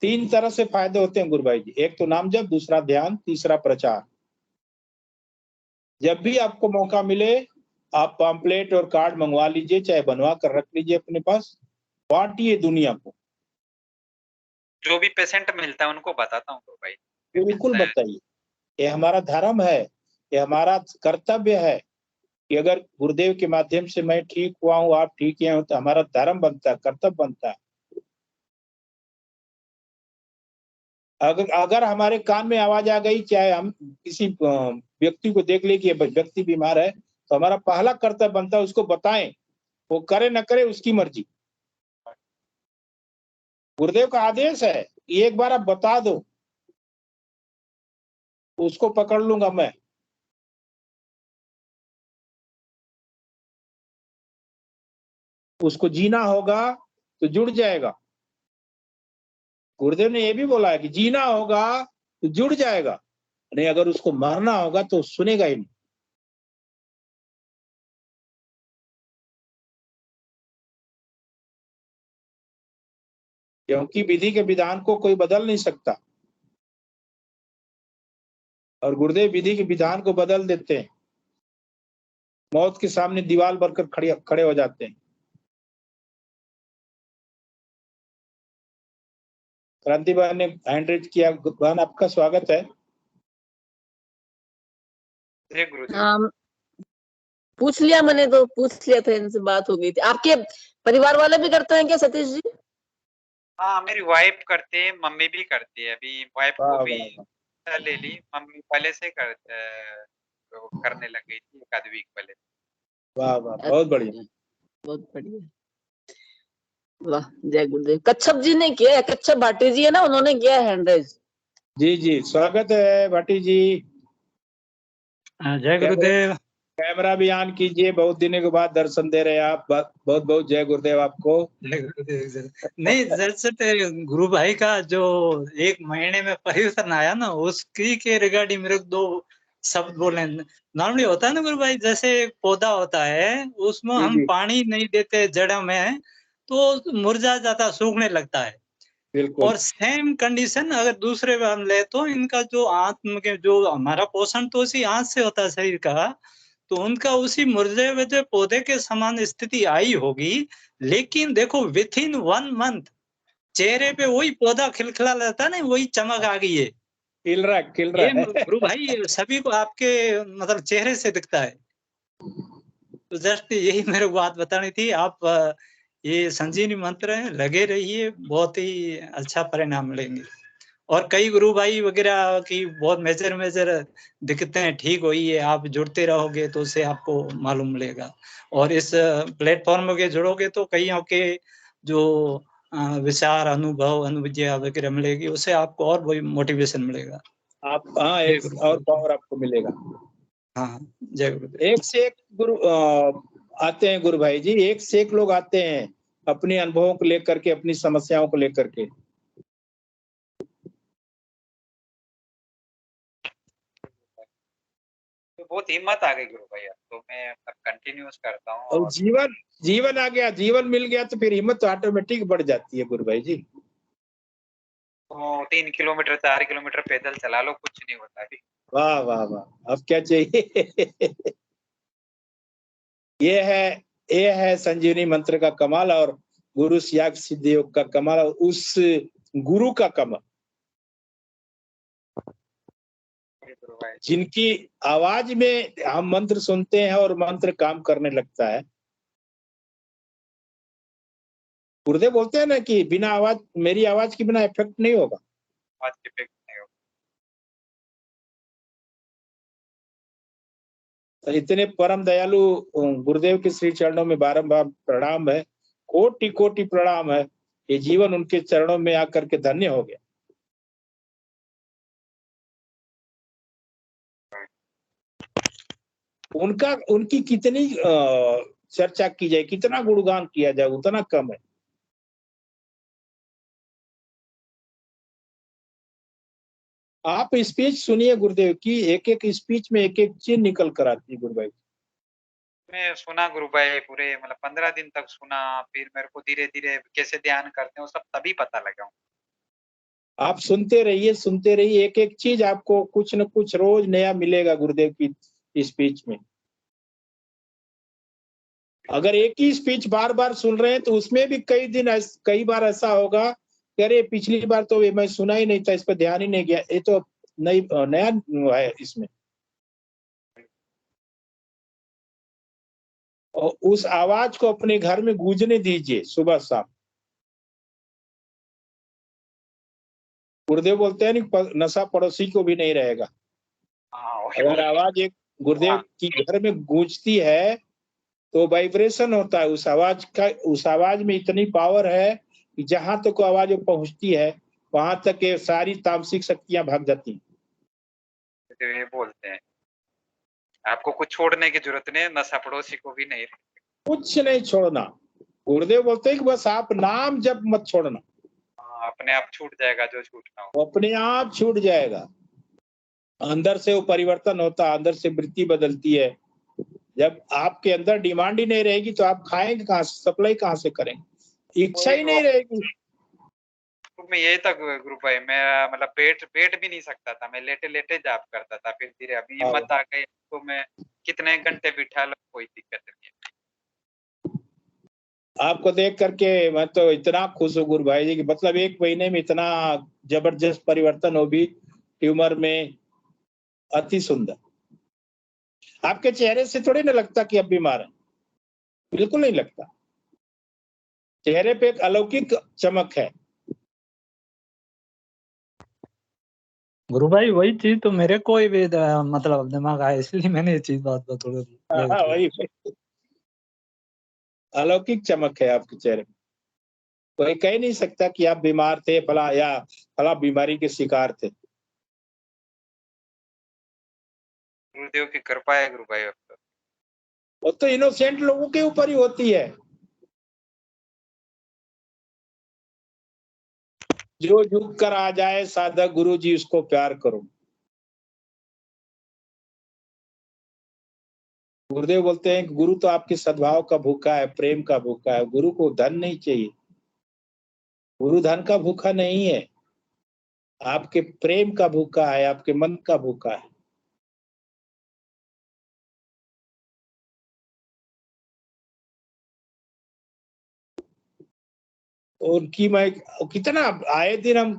3 तरह से फायदे होते हैं गुरु भाई जी। एक तो नाम जप, दूसरा ध्यान, तीसरा प्रचार। जब भी आपको मौका मिले आप पम्पलेट और कार्ड मंगवा लीजिए, चाहे बनवा कर रख लीजिए अपने पास, बांटिए दुनिया को। जो भी पेशेंट मिलता है उनको बताता हूँ भाई। बिल्कुल बताइए। ये हमारा धर्म है, ये हमारा कर्तव्य है कि अगर गुरुदेव के माध्यम से मैं ठीक हुआ हूँ, आप ठीक हैं तो हमारा धर्म बनता है, कर्तव्य बनता है। अगर हमारे कान में आवाज आ गई, चाहे हम किसी व्यक्ति को देख ले कि व्यक्ति बीमार है, तो हमारा पहला कर्तव्य बनता है उसको बताएं। वो करे न करे उसकी मर्जी। गुरुदेव का आदेश है, एक बार आप बता दो, उसको पकड़ लूंगा मैं। उसको जीना होगा तो जुड़ जाएगा। गुरुदेव ने यह भी बोला है कि जीना होगा तो जुड़ जाएगा, नहीं अगर उसको मरना होगा तो सुनेगा ही नहीं। क्योंकि विधि के विधान को कोई बदल नहीं सकता, और गुरुदेव विधि के विधान को बदल देते हैं, मौत के सामने दीवार बनकर खड़े हो जाते हैं। क्रांति बहन ने हैंड रेज किया। बहन आपका स्वागत है। जय गुरुदेव। हाँ, पूछ लिया मैंने, तो पूछ लिया था, इनसे बात हो गई थी। आपके परिवार वाले भी करते हैं क्या सतीश जी? हाँ, मेरी वाइफ करती है, मम्मी भी करती है। अभी वाइफ वाह को भी वाह ले ली, मम्मी पहले से करने लग गई थी एक आध वीक पहले। वाह वाह, बहुत बढ़िया। बहुत बढ़िया, वाह, जय गुरुदेव। कच्छप जी ने किया है, कच्छप भाटी जी है ना, उन्होंने किया हैंड रेज। जी जी, स्वागत है भाटी जी। जय गुरुदेव। कैमरा भी ऑन कीजिए, बहुत दिनों के बाद दर्शन दे रहे हैं आप। बहुत बहुत जय गुरुदेव आपको। जय गुरुदेव। नहीं, दरअसल गुरु भाई का जो 1 महीने में परिवर्तन आया ना, उसकी के रिगार्डिंग मेरे को 2 शब्द बोले। नॉर्मली होता है ना गुरु भाई, जैसे एक पौधा होता है, उसमें जी हम जी, पानी नहीं देते जड़ में तो मुरझा जाता, सूखने लगता है। बिल्कुल और सेम कंडीशन अगर दूसरे में हम ले तो इनका जो आत्म के जो हमारा पोषण तो उसी आंत से होता है शरीर का, तो उनका उसी मुरझे हुए जो पौधे के समान स्थिति आई होगी। लेकिन देखो विथ इन 1 मंथ चेहरे पे वही पौधा खिलखिला रहता है ना, वही चमक आ गई है। खिल रहा ये है। गुरु भाई ये सभी को आपके मतलब चेहरे से दिखता है। तो जस्ट यही मेरे को बात बतानी थी। आप ये संजीवनी मंत्र है, लगे रहिए, बहुत ही अच्छा परिणाम मिलेंगे। और कई गुरु भाई वगैरह की बहुत मेजर दिक्कतें ठीक हुई है। आप जुड़ते रहोगे तो उससे आपको मालूम मिलेगा, और इस प्लेटफॉर्म के जुड़ोगे तो कईयों के जो विचार, अनुभव, अनुभूतियां वगैरह मिलेगी, उससे आपको और वही मोटिवेशन मिलेगा। आप हाँ, एक और पावर आपको मिलेगा। हाँ, जय गुरुदेव। एक से एक गुरु आते हैं गुरु भाई जी, एक से एक लोग आते हैं अपने अनुभवों को लेकर के, अपनी समस्याओं को लेकर के। तो बहुत हिम्मत आ गई गुरु भाई, अब तो मैं कंटिन्यूस करता हूँ। और जीवन आ गया, जीवन मिल गया तो फिर हिम्मत ऑटोमेटिक बढ़ जाती है गुरु भाई जी। तो 3 किलोमीटर 4 किलोमीटर पैदल चला लो, कुछ नहीं होता है। वाह वाह वाह, अब क्या चाहिए। ये है संजीवनी मंत्र का कमाल, और गुरु त्याग सिद्धि योग का कमाल, और उस गुरु का कमाल जिनकी आवाज में हम मंत्र सुनते हैं और मंत्र काम करने लगता है। गुरुदेव बोलते हैं ना कि बिना आवाज, मेरी आवाज के बिना इफेक्ट नहीं होगा। आज के इफेक्ट नहीं होगा। तो इतने परम दयालु गुरुदेव के श्री चरणों में बारंबार प्रणाम है, कोटि कोटि प्रणाम है। ये जीवन उनके चरणों में आकर के धन्य हो गया। उनकी कितनी चर्चा की जाए, कितना गुणगान किया जाए, उतना कम है। आप स्पीच सुनिए गुरुदेव की, एक एक स्पीच में एक एक चीज निकल कर आती है गुरु भाई। मैं सुना गुरु भाई, पूरे मतलब 15 दिन तक सुना, फिर मेरे को धीरे धीरे कैसे ध्यान करते हैं वो सब तभी पता लगा। आप सुनते रहिए, एक एक चीज आपको कुछ न कुछ रोज नया मिलेगा गुरुदेव की स्पीच में। अगर एक ही स्पीच बार बार सुन रहे हैं तो उसमें भी कई बार ऐसा होगा कि अरे पिछली बार तो मैं सुना ही नहीं था, इस पर ध्यान ही नहीं गया, ये तो नया है इसमें। और उस आवाज को अपने घर में गूंजने दीजिए सुबह शाम। गुरुदेव बोलते हैं नहीं, नशा पड़ोसी को भी नहीं रहेगा। अगर आवाज एक गुरुदेव की घर में गूंजती है तो वाइब्रेशन होता है उस आवाज का। उस आवाज में इतनी पावर है कि जहां तक आवाज पहुंचती है वहां तक ये सारी तामसिक शक्तियां भाग जाती हैं। तो ये बोलते हैं आपको कुछ छोड़ने की जरूरत नहीं है, नशा पड़ोसी को भी नहीं, कुछ नहीं छोड़ना। गुरुदेव बोलते हैं कि बस आप नाम जब मत छोड़ना, अपने आप छूट जाएगा जो छूटना हो। वो अपने आप छूट जाएगा। अंदर से वो परिवर्तन होता है, अंदर से वृत्ति बदलती है। जब आपके अंदर डिमांड ही नहीं रहेगी तो आप खाएंगे कहाँ से, सप्लाई कहाँ से करेंगे, इच्छा ही नहीं रहेगी। में यही था गुरु भाई, मैं मतलब बैठ भी नहीं सकता था, मैं लेटे लेटे जाप करता था। फिर धीरे अभी हिम्मत आ गई तो मैं कितने घंटे बिठा लो, कोई दिक्कत नहीं है। आपको देख करके मैं तो इतना खुश हूँ गुरु भाई जी कि मतलब 1 महीने में इतना जबरदस्त परिवर्तन हो भी ट्यूमर में, अति सुंदर। आपके चेहरे से थोड़ी ना लगता कि आप बीमार हैं, बिल्कुल नहीं लगता। चेहरे पे एक अलौकिक चमक है। गुरु भाई वही चीज तो मेरे को भी मतलब दिमाग आया, इसलिए मैंने ये चीज बात थोड़ी हाँ, वही अलौकिक चमक है आपके चेहरे में। कोई कह नहीं सकता कि आप बीमार थे फला या फला बीमारी के शिकार थे। गुरुदेव की कृपा है गुरु भाई। अब तो वो तो इनोसेंट लोगों के ऊपर ही होती है, जो झुक कर आ जाए साधक गुरु जी उसको प्यार करो। गुरुदेव बोलते हैं कि गुरु तो आपके सद्भाव का भूखा है, प्रेम का भूखा है। गुरु को धन नहीं चाहिए, गुरु धन का भूखा नहीं है, आपके प्रेम का भूखा है, आपके मन का भूखा है। उनकी मैं कितना आए दिन हम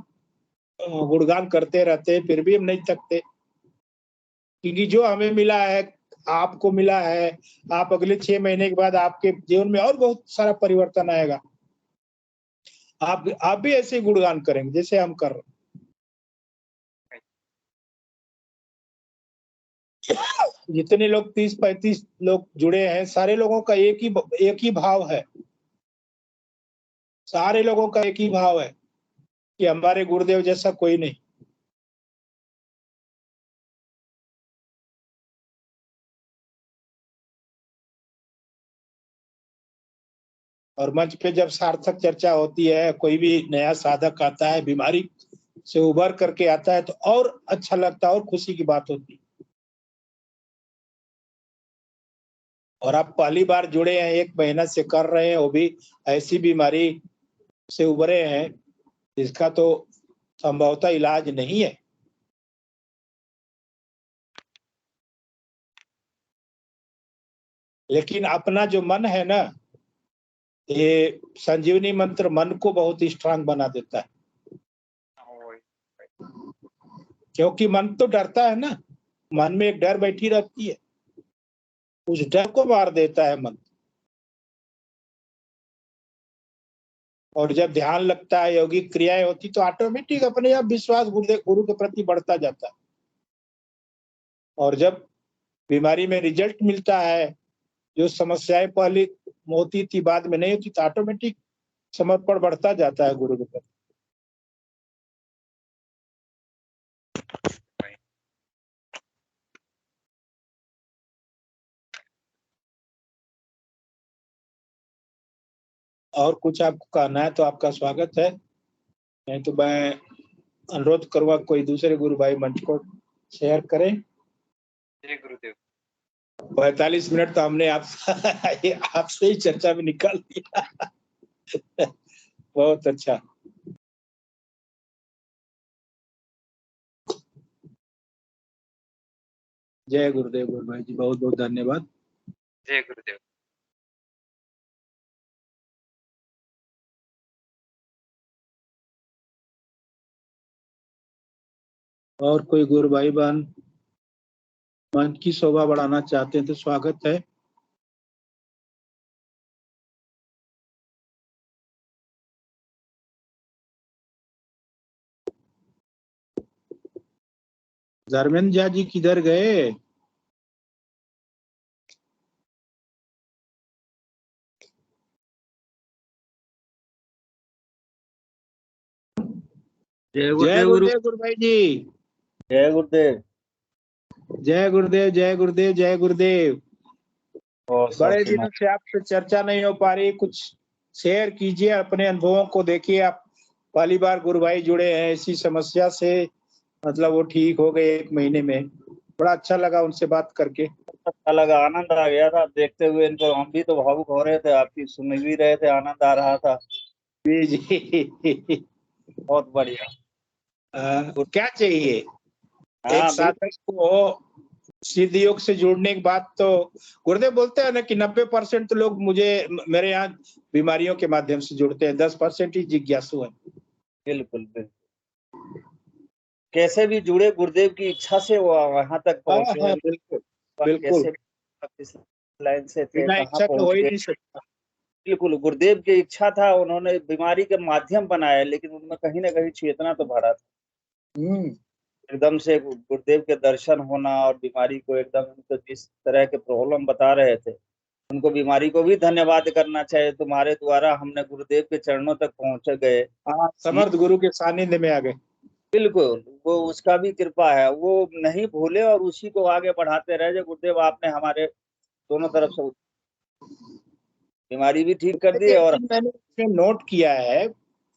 गुणगान करते रहते हैं, फिर भी हम नहीं थकते, क्योंकि जो हमें मिला है, आपको मिला है। आप अगले 6 महीने के बाद आपके जीवन में और बहुत सारा परिवर्तन आएगा। आप भी ऐसे गुणगान करेंगे जैसे हम कर रहे हैं। जितने लोग 30-35 लोग जुड़े हैं, सारे लोगों का एक ही भाव है। सारे लोगों का एक ही भाव है कि हमारे गुरुदेव जैसा कोई नहीं। और मंच पे जब सार्थक चर्चा होती है, कोई भी नया साधक आता है, बीमारी से उबर करके आता है, तो और अच्छा लगता है और खुशी की बात होती है। और आप पहली बार जुड़े हैं, 1 महीना से कर रहे हैं, वो भी ऐसी बीमारी से उबरे हैं जिसका तो संभवतः इलाज नहीं है। लेकिन अपना जो मन है ना, ये संजीवनी मंत्र मन को बहुत स्ट्रांग बना देता है, क्योंकि मन तो डरता है ना, मन में एक डर बैठी रहती है, उस डर को मार देता है मन। और जब ध्यान लगता है, योगिक क्रियाएं होती, तो ऑटोमेटिक अपने आप विश्वास गुरु के प्रति बढ़ता जाता है। और जब बीमारी में रिजल्ट मिलता है, जो समस्याएं पहले होती थी बाद में नहीं होती, तो ऑटोमेटिक समर्पण बढ़ता जाता है गुरु के प्रति। और कुछ आपको कहना है तो आपका स्वागत है, नहीं तो मैं अनुरोध करूंगा कोई दूसरे गुरु भाई मंच को शेयर करें। जय गुरुदेव। 45 मिनट तो हमने आपसे ही चर्चा में निकाल दिया। बहुत अच्छा। जय गुरुदेव गुरु भाई जी, बहुत बहुत धन्यवाद। जय गुरुदेव। और कोई गुरु भाई बहन मंच की शोभा बढ़ाना चाहते हैं तो स्वागत है। धर्मेंद्र झा जी किधर गए? जय जय गुरुदेव गुरु। गुरुदेव गुरु भाई जी। जय गुरुदेव। जय गुरुदेव जय गुरुदेव जय गुरुदेव। और बड़े दिनों से आपसे चर्चा नहीं हो पा रही, कुछ शेयर कीजिए अपने अनुभवों को। देखिए आप पहली बार गुरु भाई जुड़े हैं, इसी समस्या से मतलब वो ठीक हो गए 1 महीने में। बड़ा अच्छा लगा उनसे बात करके। अच्छा लगा, आनंद आ गया था देखते हुए इनको। हम भी तो भावुक हो रहे थे, आपकी सुन भी रहे थे, आनंद आ रहा था। जी जी। बहुत बढ़िया। क्या चाहिए हाँ, एक साधक को सिद्ध योग से जुड़ने के बाद? तो गुरुदेव बोलते हैं ना कि 90% तो लोग मेरे यहाँ बीमारियों के माध्यम से जुड़ते हैं, 10% ही जिज्ञासु है। बिल्कुल बिल्कुल, कैसे भी जुड़े, गुरुदेव की इच्छा से वो वहां तक पहुंचे। हाँ, बिल्कुल बिल्कुल, कैसे किस लाइन से थे, बिना कहाँ इच्छा के हो पहुंच ही गए। नहीं सकता। बिल्कुल, गुरुदेव की इच्छा था, उन्होंने बीमारी के माध्यम बनाया, लेकिन उनमें कहीं ना कहीं चेतना तो भरा था। एकदम से गुरुदेव के दर्शन होना और बीमारी को एकदम, उनको जिस तरह के प्रॉब्लम बता रहे थे, उनको बीमारी को भी धन्यवाद करना चाहिए, तुम्हारे द्वारा हमने गुरुदेव के चरणों तक पहुंच गए। हाँ, समर्थ गुरु के सानिध्य में आ गए। बिल्कुल, वो उसका भी कृपा है, वो नहीं भूले और उसी को आगे बढ़ाते रहे। जो गुरुदेव आपने हमारे दोनों तरफ से बीमारी भी ठीक कर दी और मैंने इसमें नोट किया है,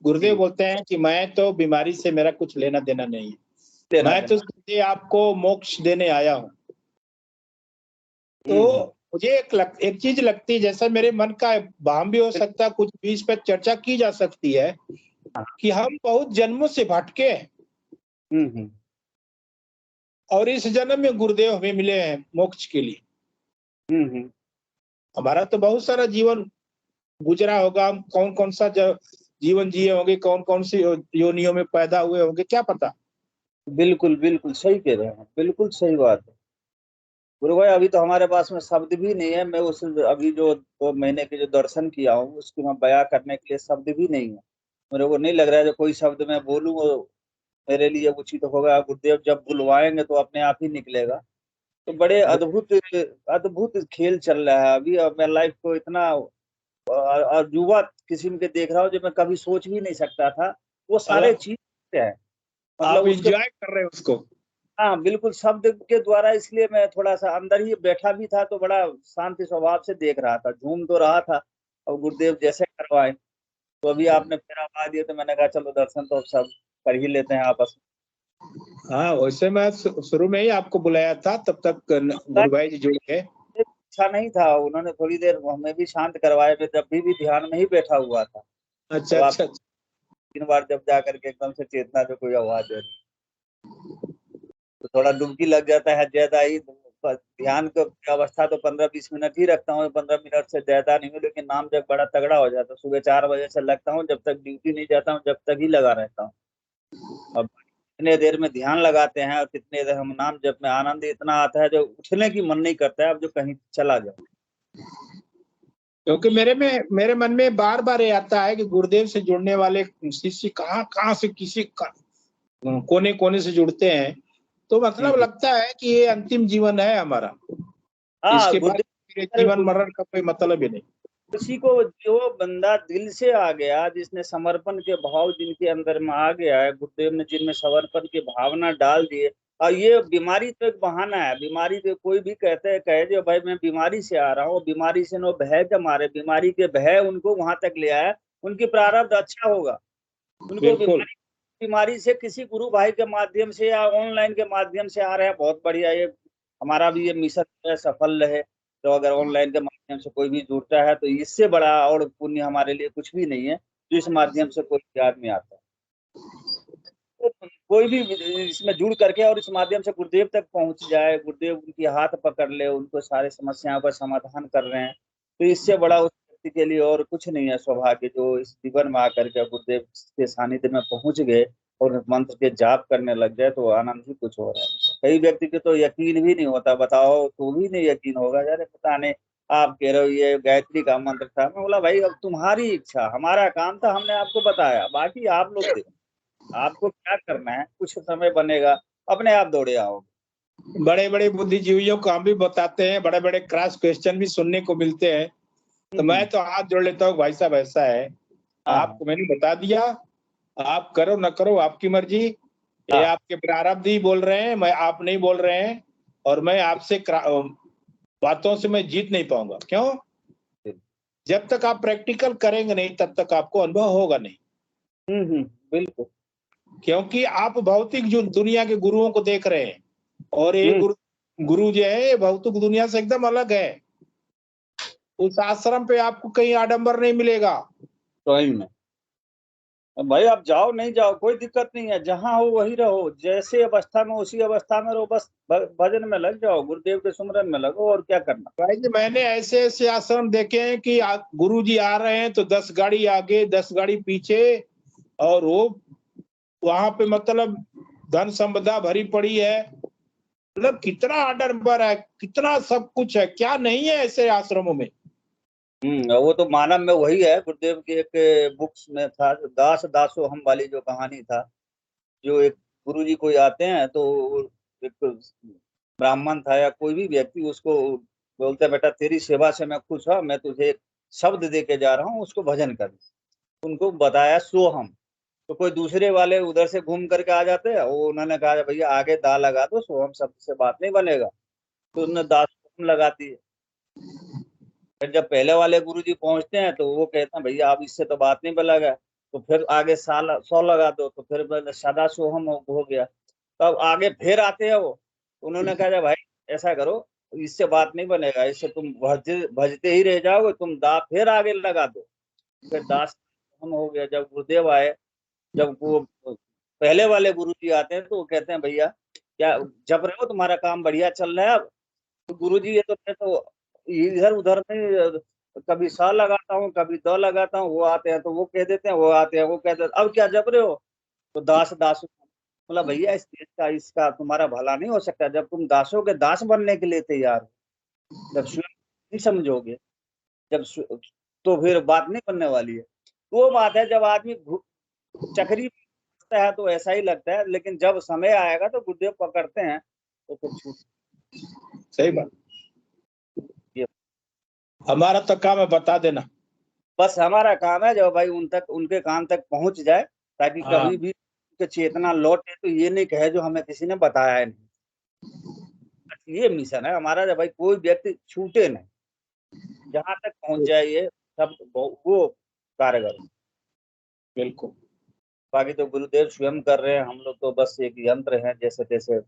गुरुदेव बोलते हैं कि मैं तो बीमारी से मेरा कुछ लेना देना नहीं है, मैं तो सीधे आपको मोक्ष देने आया हूँ। तो मुझे एक चीज लगती है, जैसा मेरे मन का भाव भी हो सकता है, कुछ भी इस पर चर्चा की जा सकती है कि हम बहुत जन्मों से भटके हैं और इस जन्म में गुरुदेव हमें मिले हैं मोक्ष के लिए। हमारा तो बहुत सारा जीवन गुजरा होगा, हम कौन कौन सा जीवन जिए होंगे, कौन कौन सी योनियों में पैदा हुए होंगे, क्या पता। बिल्कुल बिल्कुल सही कह रहे हैं, बिल्कुल सही बात है गुरु भाई। अभी तो हमारे पास में शब्द भी नहीं है। मैं उस अभी जो 2 महीने के जो दर्शन किया हूँ, उसको मैं बयां करने के लिए शब्द भी नहीं है। मेरे को नहीं लग रहा है जो कोई शब्द मैं बोलूँ वो मेरे लिए उचित होगा। गुरुदेव जब बुलवाएंगे तो अपने आप ही निकलेगा। तो बड़े अद्भुत अद्भुत खेल चल रहा है अभी। अब मैं लाइफ को इतना अजूबा किस्म के देख रहा हूँ जो मैं कभी सोच भी नहीं सकता था। वो सारे चीज है, आप मतलब उसके, एंजॉय कर रहे हैं उसको। हाँ बिल्कुल, शब्द के द्वारा। इसलिए मैं थोड़ा सा अंदर ही बैठा भी था तो बड़ा शांति स्वभाव से देख रहा था, झूम तो रहा था। और गुरुदेव जैसे करवाए, तो अभी आपने फिर आवाज दिया तो मैंने कहा चलो दर्शन तो अब सब कर ही लेते हैं आपस हाँ, वैसे मैं शुरू में ही आपको बुलाया था, तब तक गुरु भाई जी जुड़ गए। में। अच्छा नहीं था, उन्होंने थोड़ी देर हमें भी शांत करवाए। मैं जब भी ध्यान में ही बैठा हुआ था। अच्छा तो आप अच्छा। 3 बार जब जा करके एकदम से चेतना जो कोई आवाज है तो थोड़ा डुबकी लग जाता है ज्यादा ही। ध्यान की अवस्था तो 15-20 मिनट ही रखता हूँ, 15 मिनट से ज्यादा नहीं हूँ। लेकिन नाम जब बड़ा तगड़ा हो जाता है, सुबह 4 बजे से लगता हूँ, जब तक ड्यूटी नहीं जाता हूँ जब तक ही लगा रहता हूँ। अब कितने देर में ध्यान लगाते हैं और कितने देर हम नाम जप में आनंद इतना आता है जो उठने की मन नहीं करता है अब जो कहीं चला जाए। क्योंकि मेरे मन में बार बार ये आता है कि गुरुदेव से जुड़ने वाले शिष्य कहाँ कहाँ से कोने कोने से जुड़ते हैं, तो मतलब लगता है कि ये अंतिम जीवन है हमारा, हाँ, इसके बाद जीवन गुरुदेव मरण का कोई मतलब ही नहीं। किसी को जो बंदा दिल से आ गया, जिसने समर्पण के भाव जिनके अंदर में आ गया है, गुरुदेव ने जिनमें समर्पण की भावना डाल दिए। और ये बीमारी तो एक बहाना है। बीमारी तो कोई भी कहे जो भाई मैं बीमारी से आ रहा हूँ, बीमारी से नो भय के मारे, बीमारी के भय उनको वहां तक ले आया। उनकी प्रारब्ध अच्छा होगा, उनको बिल्कुल बीमारी से किसी गुरु भाई के माध्यम से या ऑनलाइन के माध्यम से आ रहे हैं, बहुत बढ़िया। ये हमारा भी ये मिशन है, सफल रहे। तो अगर ऑनलाइन के माध्यम से कोई भी जुड़ता है तो इससे बड़ा और पुण्य हमारे लिए कुछ भी नहीं है, जो इस माध्यम से कोई आदमी आता है। तो कोई भी इसमें जुड़ करके और इस माध्यम से गुरुदेव तक पहुंच जाए, गुरुदेव उनकी हाथ पकड़ ले, उनको सारे समस्याओं का समाधान कर रहे हैं, तो इससे बड़ा उस व्यक्ति के लिए और कुछ नहीं है। सौभाग्य जो इस जीवन में आकर के गुरुदेव के सानिध्य में पहुंच गए और मंत्र के जाप करने लग जाए तो आनंद ही कुछ हो रहा है। कई व्यक्ति के तो यकीन भी नहीं होता, बताओ तो भी नहीं यकीन होगा, यार पता नहीं आप कह रहे हो ये गायत्री का मंत्र था। मैं बोला भाई अब तुम्हारी इच्छा, हमारा काम था, हमने आपको बताया, बाकी आप लोग देखो आपको क्या करना है। कुछ समय बनेगा, अपने आप दौड़े आओगे। बड़े बड़े बुद्धिजीवियों को हम भी बताते हैं, बड़े बड़े क्रॉस क्वेश्चन भी सुनने को मिलते हैं, तो मैं तो हाथ जोड़ लेता हूँ, भाई साहब ऐसा है, आपको मैंने बता दिया, आप करो न करो आपकी मर्जी, ये आपके प्रारब्ध ही बोल रहे हैं, मैं आप नहीं बोल रहे हैं, और मैं आपसे बातों से मैं जीत नहीं पाऊंगा। क्यों? जब तक आप प्रैक्टिकल करेंगे नहीं तब तक आपको अनुभव होगा नहीं। बिल्कुल, क्योंकि आप भौतिक जो दुनिया के गुरुओं को देख रहे हैं, और ये गुरु जो है ये भौतिक दुनिया से एकदम अलग है। उस आश्रम पे आपको कहीं आडंबर नहीं मिलेगा, सही में भाई आप जाओ नहीं जाओ कोई दिक्कत नहीं है, जहाँ हो वही रहो, जैसे अवस्था में उसी अवस्था में रहो, बस भजन में लग जाओ, गुरुदेव के सुमरन में लगो, और क्या करना। भाई जी मैंने ऐसे ऐसे आश्रम देखे हैं कि गुरु जी आ रहे हैं तो 10 गाड़ी आगे 10 गाड़ी पीछे, और वो वहां पे मतलब धन संपदा भरी पड़ी है, मतलब कितना आडंबर है, कितना सब कुछ है, क्या नहीं है ऐसे आश्रमों में। वो तो मानव में वही है, गुरुदेव के एक बुक्स में था, दास दासो हम वाली जो कहानी था, जो एक गुरु जी कोई आते हैं तो एक ब्राह्मण था या कोई भी व्यक्ति, उसको बोलते बेटा तेरी सेवा से मैं खुश हूँ, मैं तुझे एक शब्द दे के जा रहा हूँ, उसको भजन कर। उनको बताया सोहम, तो कोई दूसरे वाले उधर से घूम करके आ जाते हैं, वो उन्होंने कहा भैया आगे दा लगा दो, सोहम शब्द से बात नहीं बनेगा, तो उन्होंने दा सोहम लगा दी। फिर जब पहले वाले गुरुजी पहुंचते हैं तो वो कहते हैं भैया अब इससे तो बात नहीं बनेगा, तो फिर आगे 100 लगा दो, तो फिर सदा सोहम हो गया। तब आगे फिर आते हैं वो, उन्होंने कहा भाई ऐसा करो, इससे बात नहीं बनेगा, इससे तुम भजते ही रह जाओगे, तुम दा फिर आगे लगा दो, फिर दास हम हो गया। जब गुरुदेव आए, जब वो पहले वाले गुरु जी आते हैं तो वो कहते हैं भैया क्या जब रहे हो, तुम्हारा काम बढ़िया चल रहा है अब। तो गुरु जी ये तो इधर उधर में कभी सा लगाता हूँ कभी द लगाता हूँ, वो आते हैं तो वो कह देते हैं, वो आते हैं वो कहते हैं अब क्या जब रहे हो, तो दास दास, मतलब भैया इस देश का इसका तुम्हारा भला नहीं हो सकता जब तुम दासों के दास बनने के लिए तैयार हो। जब स्वयं नहीं समझोगे, तो फिर बात नहीं बनने वाली है। वो बात है जब आदमी चक्री है तो ऐसा ही लगता है, लेकिन जब समय आएगा तो गुरुदेव पकड़ते हैं तो फिर छूट। सही बात, हमारा तो काम है बता देना, बस हमारा काम है जो भाई उनके कान तक पहुंच जाए, ताकि हाँ। कभी भी चेतना लौटे तो ये नहीं कहे जो हमें किसी ने बताया है नहीं। ये मिशन है हमारा, जब भाई कोई व्यक्ति छूटे नहीं, जहां तक पहुंच जाए ये सब वो कारगर। बिल्कुल, बाकी तो गुरुदेव स्वयं कर रहे हैं, हम लोग तो बस एक यंत्र हैं, जैसे जैसे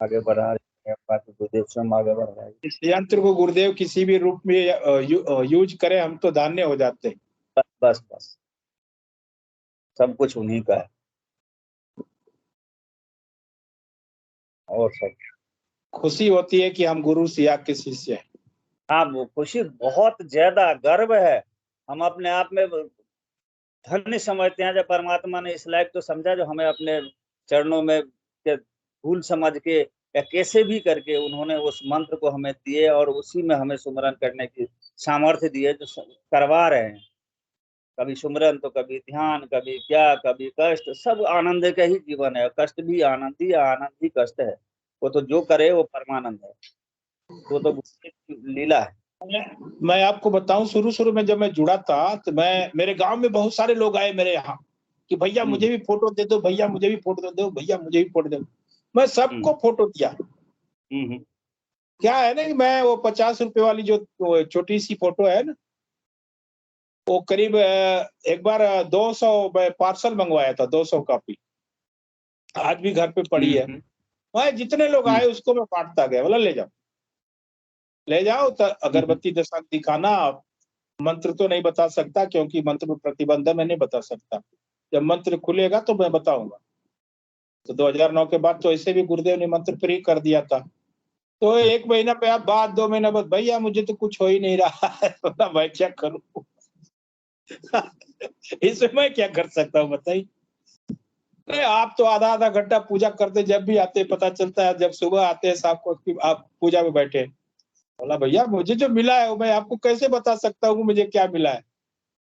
आगे बढ़ा रहे हैं, बाकी गुरुदेव स्वयं आगे बढ़ रहा है। इस यंत्र को गुरुदेव किसी भी रूप में यूज करे, हम तो धान्य हो जाते हैं। बस बस सब कुछ उन्हीं का है, और सब खुशी होती है कि हम गुरु सिया के शिष्य हैं। हाँ, वो खुशी बहुत ज्यादा गर्व है, हम अपने आप में धन्य समझते हैं जब परमात्मा ने इस लायक तो समझा, जो हमें अपने चरणों में भूल समझ के या कैसे भी करके उन्होंने उस मंत्र को हमें दिए, और उसी में हमें सुमरन करने की सामर्थ्य दिए जो करवा रहे हैं। कभी सुमरन तो कभी ध्यान, कभी क्या, कभी कष्ट, सब आनंद का ही जीवन है, कष्ट भी आनंद ही, आनंद ही कष्ट है। वो तो जो करे वो परमानंद है, वो तो लीला है। मैं आपको बताऊं, शुरू शुरू में जब मैं जुड़ा था तो मेरे गांव में बहुत सारे लोग आए मेरे यहाँ कि भैया मुझे भी फोटो दे दो, भैया मुझे भी फोटो दे दो, भैया मुझे भी फोटो दे दो। मैं सबको फोटो दिया। क्या है ना कि मैं वो 50 रुपए वाली जो छोटी सी फोटो है ना, वो करीब एक बार 200 पार्सल मंगवाया था, 200 कॉपी, आज भी घर पे पड़ी है। मैं जितने लोग आए उसको मैं बांटता गया, बोला ले जाओ तो अगरबत्ती दशक दिखाना। मंत्र तो नहीं बता सकता क्योंकि मंत्र में प्रतिबंध है, मैं नहीं बता सकता, जब मंत्र खुलेगा तो मैं बताऊंगा। तो 2009 के बाद तो ऐसे भी गुरुदेव ने मंत्र फ्री कर दिया था। तो 1 महीना बाद 2 महीना बाद भैया मुझे तो कुछ हो ही नहीं रहा है, मैं क्या करूं इसमें मैं क्या कर सकता हूँ बताइए। आप तो आधा आधा घंटा पूजा करते, जब भी आते पता चलता है, जब सुबह आते हैं शाम को आप पूजा में बैठे। बोला भैया मुझे जो मिला है मैं आपको कैसे बता सकता हूँ मुझे क्या मिला है।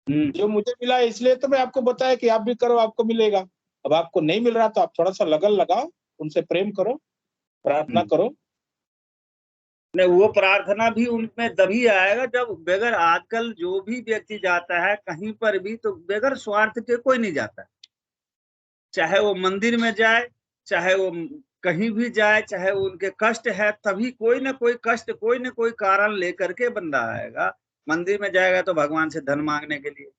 जो मुझे मिला है इसलिए तो मैं आपको बताया कि आप भी करो आपको मिलेगा। अब आपको नहीं मिल रहा तो आप थोड़ा सा लगन लगाओ, उनसे प्रेम करो, प्रार्थना करो। नहीं, वो प्रार्थना भी उनमें तभी आएगा जब बगैर, आजकल जो भी व्यक्ति जाता है कहीं पर भी तो बगैर स्वार्थ के कोई नहीं जाता, चाहे वो मंदिर में जाए, चाहे वो कहीं भी जाए, चाहे वो उनके कष्ट है, तभी कोई ना कोई कष्ट, कोई ना कोई कारण लेकर के बंदा आएगा। मंदिर में जाएगा तो भगवान से धन मांगने के लिए,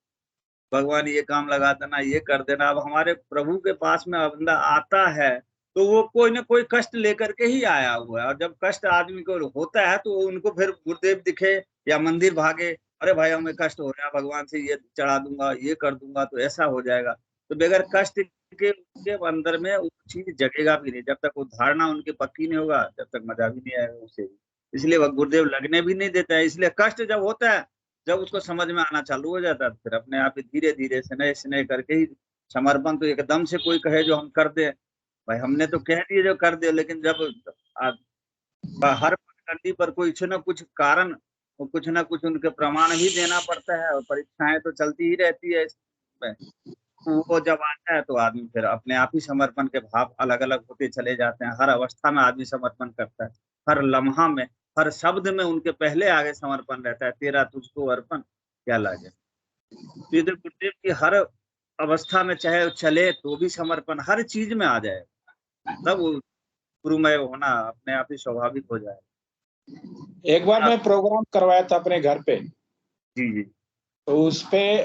भगवान ये काम लगा देना, ये कर देना। अब हमारे प्रभु के पास में बंदा आता है तो वो कोई ना कोई कष्ट लेकर के ही आया हुआ है, और जब कष्ट आदमी को होता है तो उनको फिर गुरुदेव दिखे या मंदिर भागे, अरे भाई हमें कष्ट हो रहा है, भगवान से ये चढ़ा दूंगा, ये कर दूंगा तो ऐसा हो जाएगा। तो बगैर कष्ट के उनके अंदर में वो चीज जगेगा भी नहीं। जब तक वो धारणा उनकी पक्की नहीं होगा जब तक मजा भी नहीं आएगा उसे। इसलिए वह गुरुदेव लगने भी नहीं देता है। इसलिए कष्ट जब होता है, जब उसको समझ में आना चालू हो जाता है, फिर अपने आप ही धीरे धीरे स्नेह करके ही समर्पण। तो एकदम से कोई कहे जो हम कर दे, भाई हमने तो कह दिए जो कर दे, लेकिन जब हर पगडंडी पर कुछ न कुछ कारण, कुछ न कुछ उनके प्रमाण भी देना पड़ता है, और परीक्षाएं तो चलती ही रहती है इसमें। वो जब आता है तो आदमी फिर अपने आप ही समर्पण के भाव अलग अलग होते चले जाते हैं। हर अवस्था में आदमी समर्पण करता है, हर लम्हा में, हर शब्द में उनके पहले आगे समर्पण रहता है। तेरा तुझको अर्पण क्या लागे। तो ये तो गुरुदेव की हर अवस्था में चाहे चले तो भी समर्पण हर चीज में आ जाए, तब वो गुरुमय होना अपने आप ही स्वाभाविक हो जाए। एक बार मैं प्रोग्राम करवाया था अपने घर पे, जी जी। तो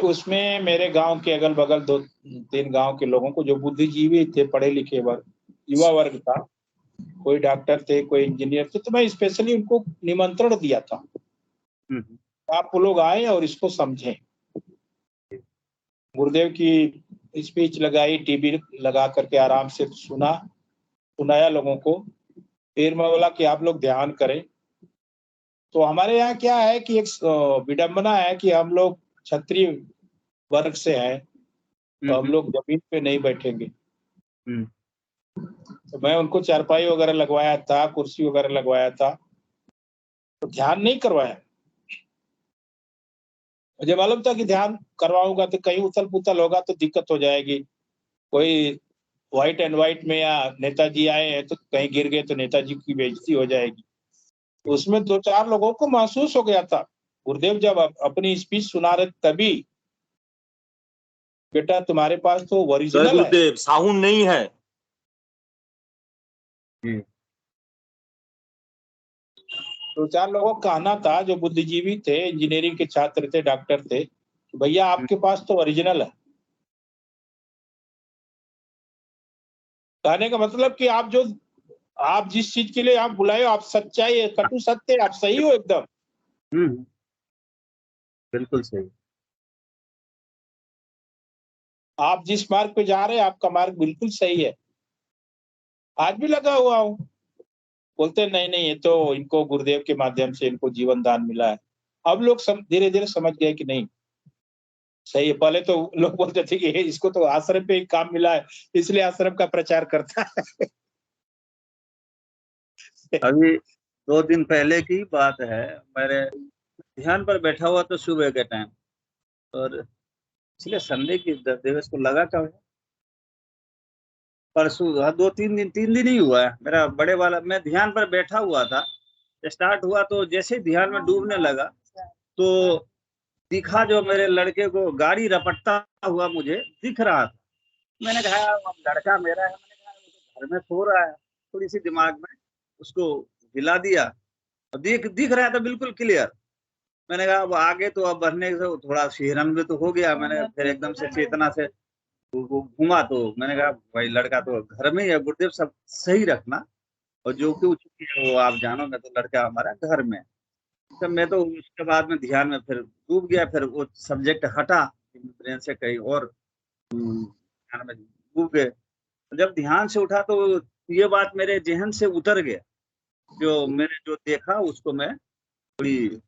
उसमें मेरे गांव के अगल बगल 2-3 गांव के लोगों को जो बुद्धिजीवी थे, पढ़े लिखे वर्ग, युवा वर्ग था, कोई डॉक्टर थे, कोई इंजीनियर थे, तो मैं स्पेशली उनको निमंत्रण दिया था आप लोग आए और इसको समझें। गुरुदेव की स्पीच लगाई, टीवी लगा करके आराम से सुनाया लोगों को। फिर मैं बोला कि आप लोग ध्यान करें। तो हमारे यहाँ क्या है कि एक विडंबना है कि हम लोग क्षत्रिय वर्ग से हैं, तो हम लोग जमीन पे नहीं बैठेंगे। तो मैं उनको चारपाई वगैरह लगवाया था, कुर्सी वगैरह लगवाया था, तो ध्यान नहीं करवाया। मुझे मालूम था कि ध्यान करवाऊंगा तो कहीं उथल पुथल होगा तो दिक्कत हो जाएगी। कोई व्हाइट एंड व्हाइट में या नेताजी आए हैं तो कहीं गिर गए तो नेताजी की बेइज्जती हो जाएगी। तो उसमें 2-4 लोगों को महसूस हो गया था। गुरुदेव जब अपनी स्पीच सुना रहे तभी, बेटा तुम्हारे पास तो ओरिजिनल है, गुरुदेव साहुन नहीं है। 2-4 लोगों का कहना था जो बुद्धिजीवी थे, इंजीनियरिंग के छात्र थे, डॉक्टर थे, कि भैया आपके पास तो ओरिजिनल है। कहने का मतलब कि आप जिस चीज के लिए आप बुलाए हो, आप सच्चाई है, कटु सत्य, आप सही हो एकदम। बिल्कुल सही। आप जिस मार्ग पे जा रहे हैं आपका मार्ग बिल्कुल सही है। आज भी लगा हुआ हूँ। बोलते नहीं ये तो इनको गुरुदेव के माध्यम से इनको जीवन दान मिला है। अब लोग धीरे धीरे समझ गए कि नहीं सही है। पहले तो लोग बोलते थे कि इसको तो आश्रम पे एक काम मिला है इसलिए आश्रम का प्रचार करता है। अभी 2 दिन पहले की बात है, मेरे ध्यान पर बैठा हुआ तो सुबह के टाइम, और इसलिए संडे की दिवस को लगा था परसों 3 दिन ही हुआ है मेरा बड़े वाला, मैं ध्यान पर बैठा हुआ था। स्टार्ट हुआ तो जैसे ध्यान में डूबने लगा तो दिखा जो मेरे लड़के को गाड़ी रपटता हुआ मुझे दिख रहा था। मैंने कहा लड़का मेरा है, मैंने कहा घर में सो रहा है, थोड़ी सी दिमाग में उसको हिला दिया, दिख रहा था बिल्कुल क्लियर। मैंने कहा अब आगे तो अब बढ़ने से थोड़ा सिहरन में तो हो गया। मैंने फिर एकदम से चेतना से वो घूमा, तो मैंने कहा भाई लड़का तो घर में ही है, गुरुदेव सब सही रखना, और जो कुछ है वो आप जानो, मैं तो लड़का हमारा घर में। तब मैं तो उसके बाद में ध्यान में फिर डूब गया, फिर वो सब्जेक्ट हटा ब्रेन से कहीं और ध्यान में डूब गए। जब ध्यान से उठा तो ये बात मेरे जहन से उतर गया, जो मैंने जो देखा उसको मैं थोड़ी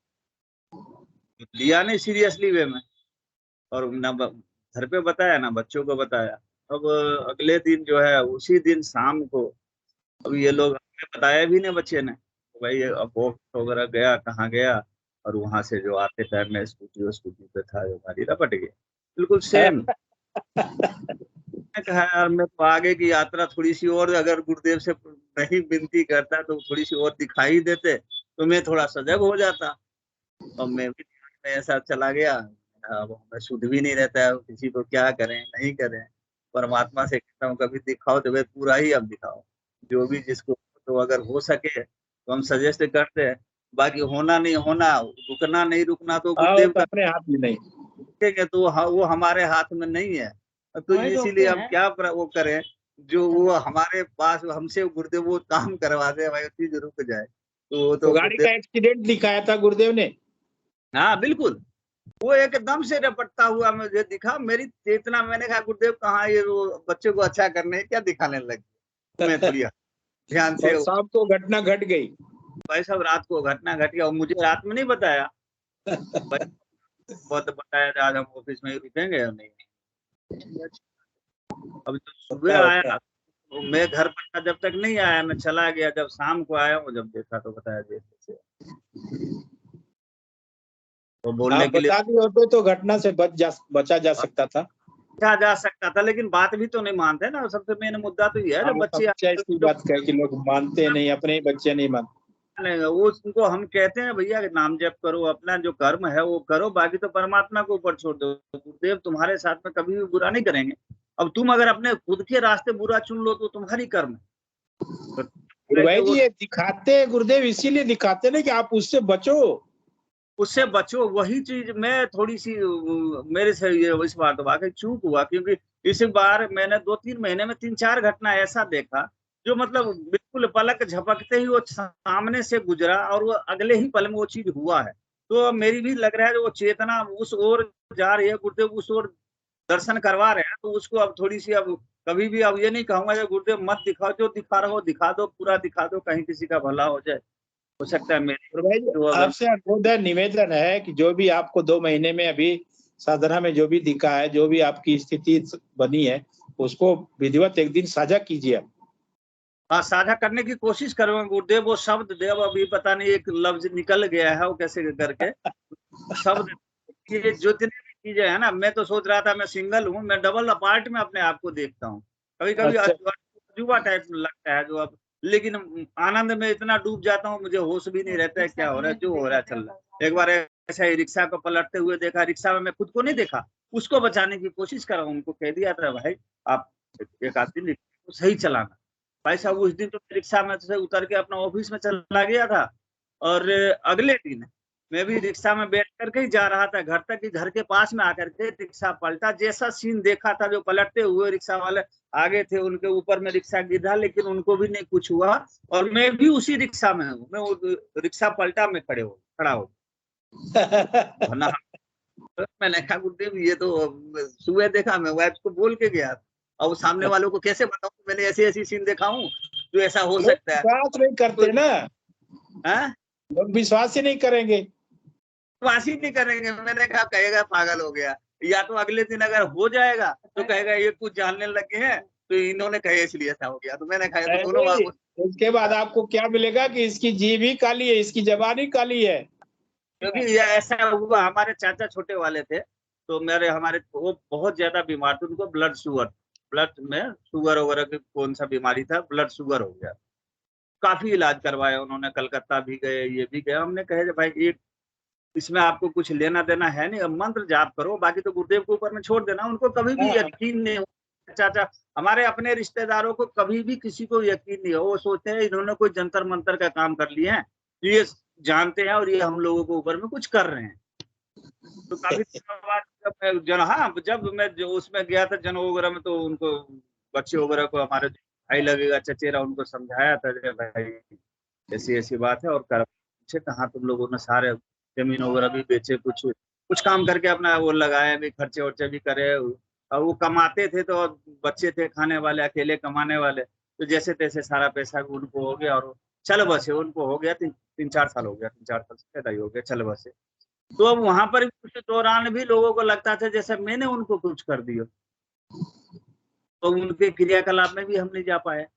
लिया नहीं सीरियसली वे में, और ना घर पे बताया ना बच्चों को बताया। अब अगले दिन जो है उसी दिन शाम को, अब ये लोग हमें बताया भी नहीं बच्चे ने, तो भाई अब ऑफिस वगैरह गया, कहाँ गया, और वहां से जो आते टाइम में स्कूटी पे था जो गाड़ी रपट गया बिल्कुल सेम। मैं कहा यार मैं तो आगे की यात्रा थोड़ी सी और अगर गुरुदेव से नहीं विनती करता तो थोड़ी सी और दिखाई देते तो मैं थोड़ा सजग हो जाता, और मैं भी में ऐसा चला गया। अब हमें शुद्ध भी नहीं रहता है, किसी को क्या करें नहीं करें। परमात्मा से कहता हूँ कभी दिखाओ तो वे पूरा ही अब दिखाओ, जो भी जिसको तो अगर हो सके तो हम सजेस्ट करते हैं। बाकी होना नहीं होना, रुकना नहीं रुकना तो गुरुदेव का अपने हाथ में नहीं, रुकेंगे तो वो हमारे हाथ में नहीं है। तो इसीलिए हम क्या वो करें जो वो हमारे पास हमसे गुरुदेव वो काम करवा दे, भाई चीज रुक जाए तो तो गाड़ी का एक्सीडेंट दिखाया था गुरुदेव ने। हाँ बिल्कुल वो एकदम से रपटता हुआ मुझे दिखा, मेरी चेतना, मैंने कहा गुरुदेव कहाँ ये वो बच्चे को अच्छा करने क्या दिखाने लगे। मैं थोड़ी ध्यान से, और शाम को घटना घट गई। भाई साहब रात को घटना घट गया और मुझे रात में नहीं बताया। बहुत बताया था, आज हम ऑफिस में ही रुकेंगे और नहीं। अभी तो सुबह आया, तो मैं घर पर था जब तक नहीं आया, मैं चला गया, जब शाम को आया हूँ, जब देखा तो बताया जैसे तो बोलने आप के लिए बता दिए होते तो घटना से बचा जा सकता था। अच्छा जा सकता था, लेकिन बात भी तो नहीं मानते ना। सबसे मेन मुद्दा तो ये है, जब बच्चे ऐसी बात कहे कि लोग मानते नहीं, अपने ही बच्चे नहीं मानते। वो उनको हम कहते हैं भैया नाम जप करो, अपना जो कर्म है वो करो, बाकी तो परमात्मा को ऊपर छोड़ दो। गुरुदेव तुम्हारे साथ में कभी भी बुरा नहीं करेंगे। अब तुम अगर अपने खुद के रास्ते बुरा चुन लो तो तुम्हारी कर्म है। भाई जी, ये दिखाते हैं गुरुदेव, इसीलिए दिखाते ना कि आप उससे बचो, उससे बचो। वही चीज मैं थोड़ी सी मेरे से ये इस बार तो वाकई चूक हुआ, क्योंकि इस बार मैंने 2-3 महीने में 3-4 घटना ऐसा देखा जो मतलब बिल्कुल पलक झपकते ही वो सामने से गुजरा और वो अगले ही पल में वो चीज हुआ है। तो मेरी भी लग रहा है जो वो चेतना उस ओर जा रही है, गुरुदेव उस ओर दर्शन करवा रहे हैं, तो उसको अब थोड़ी सी, अब कभी भी अब ये नहीं कहूंगा कि गुरुदेव मत दिखाओ, जो दिखा रहे हो दिखा दो, पूरा दिखा दो, कहीं किसी का भला हो जाए। हो सकता है मेरी और भाई जो अगर आपसे अनुरोध है, निवेदन है कि जो भी आपको 2 महीने में अभी साधना में जो भी दिखा है, जो भी आपकी स्थिति बनी है, उसको विधिवत एक दिन साझा कीजिए। हाँ साझा करने की कोशिश करूंगा गुरुदेव। वो शब्द देव अभी पता नहीं एक लफ्ज निकल गया है, वो कैसे करके शब्द, ये जितनी भी चीजें है ना, मैं तो सोच रहा था मैं सिंगल हूँ, मैं डबल अपार्ट में अपने आप को देखता हूँ। कभी कभी अच्छा। अजूबा टाइप लगता है जो अब, लेकिन आनंद में इतना डूब जाता हूँ, मुझे होश भी नहीं रहता है क्या हो रहा है, जो हो रहा है चल रहा है। एक बार ऐसा ही रिक्शा को पलटते हुए देखा, रिक्शा में मैं खुद को नहीं देखा, उसको बचाने की कोशिश कर रहा हूँ। उनको कह दिया था भाई आप एक आध दिन सही चलाना। भाई साहब उस दिन तो रिक्शा में से उतर के अपना ऑफिस में चला गया था, और अगले दिन मैं भी रिक्शा में बैठ करके ही जा रहा था घर तक, कि घर के पास में आकर के रिक्शा पलटा। जैसा सीन देखा था, जो पलटते हुए रिक्शा वाले आगे थे, उनके ऊपर में रिक्शा गिरा, लेकिन उनको भी नहीं कुछ हुआ, और मैं भी उसी रिक्शा में हूँ। मैं वो रिक्शा पलटा में खड़ा हो वरना मैंने कहा गुरुदेव ये तो सुबह देखा, मैं वाइफ को बोल के गया, और सामने वालों को कैसे बताऊं मैंने ऐसी ऐसी सीन देखा हूं जो ऐसा हो लोग सकता है। विश्वास नहीं करते ना, हैं? लोग विश्वास ही नहीं करेंगे। विश्वास ही नहीं करेंगे। मैंने कहा कहेगा पागल हो गया, या तो अगले दिन अगर हो जाएगा तो कहेगा ये कुछ जानने लगे हैं, तो इन्होंने कहे इसलिए ऐसा हो गया। तो मैंने कहा तो दोनों नहीं, उसके बाद आपको क्या मिलेगा कि इसकी जीभ ही काली है, इसकी जबान ही काली है। क्योंकि ये ऐसा हुआ, हमारे चाचा छोटे वाले थे, तो हमारे वो बहुत ज्यादा बीमार थे, उनको ब्लड में शुगर वगैरह की कौन सा बीमारी था, ब्लड शुगर हो गया। काफी इलाज करवाया उन्होंने, कलकत्ता भी गए, ये भी गए। हमने कहे भाई एक इसमें आपको कुछ लेना देना है नहीं, अब मंत्र जाप करो, बाकी तो गुरुदेव के ऊपर में छोड़ देना। उनको कभी भी यकीन नहीं हो चाचा, हमारे अपने रिश्तेदारों को कभी भी किसी को यकीन नहीं हो। वो सोचते हैं इन्होंने कोई जंतर मंतर का काम कर लिया है, ये जानते हैं और ये हम लोगों के ऊपर में कुछ कर रहे हैं। तो काफी जब मैं जो उसमें गया था जन वगैरह में, तो उनको बच्चे वगैरह को, हमारे भाई लगेगा चचेरा, उनको समझाया था भाई ऐसी ऐसी बात है, और कहाँ तुम लोगों ने सारे जमीन वगैरह भी बेचे, कुछ कुछ काम करके अपना वो लगाए भी, खर्चे वर्चे भी करे, और वो कमाते थे, तो बच्चे थे खाने वाले, अकेले कमाने वाले, तो जैसे तैसे सारा पैसा भी उनको हो गया, और चल बसे उनको हो गया 3-4 साल हो गया, 3-4 साल से पैदा ही हो गया, चल बसे। तो अब वहां पर उस दौरान भी लोगों को लगता था जैसे मैंने उनको कुछ कर दिया, तो उनके क्रियाकलाप में भी हम नहीं जा पाए।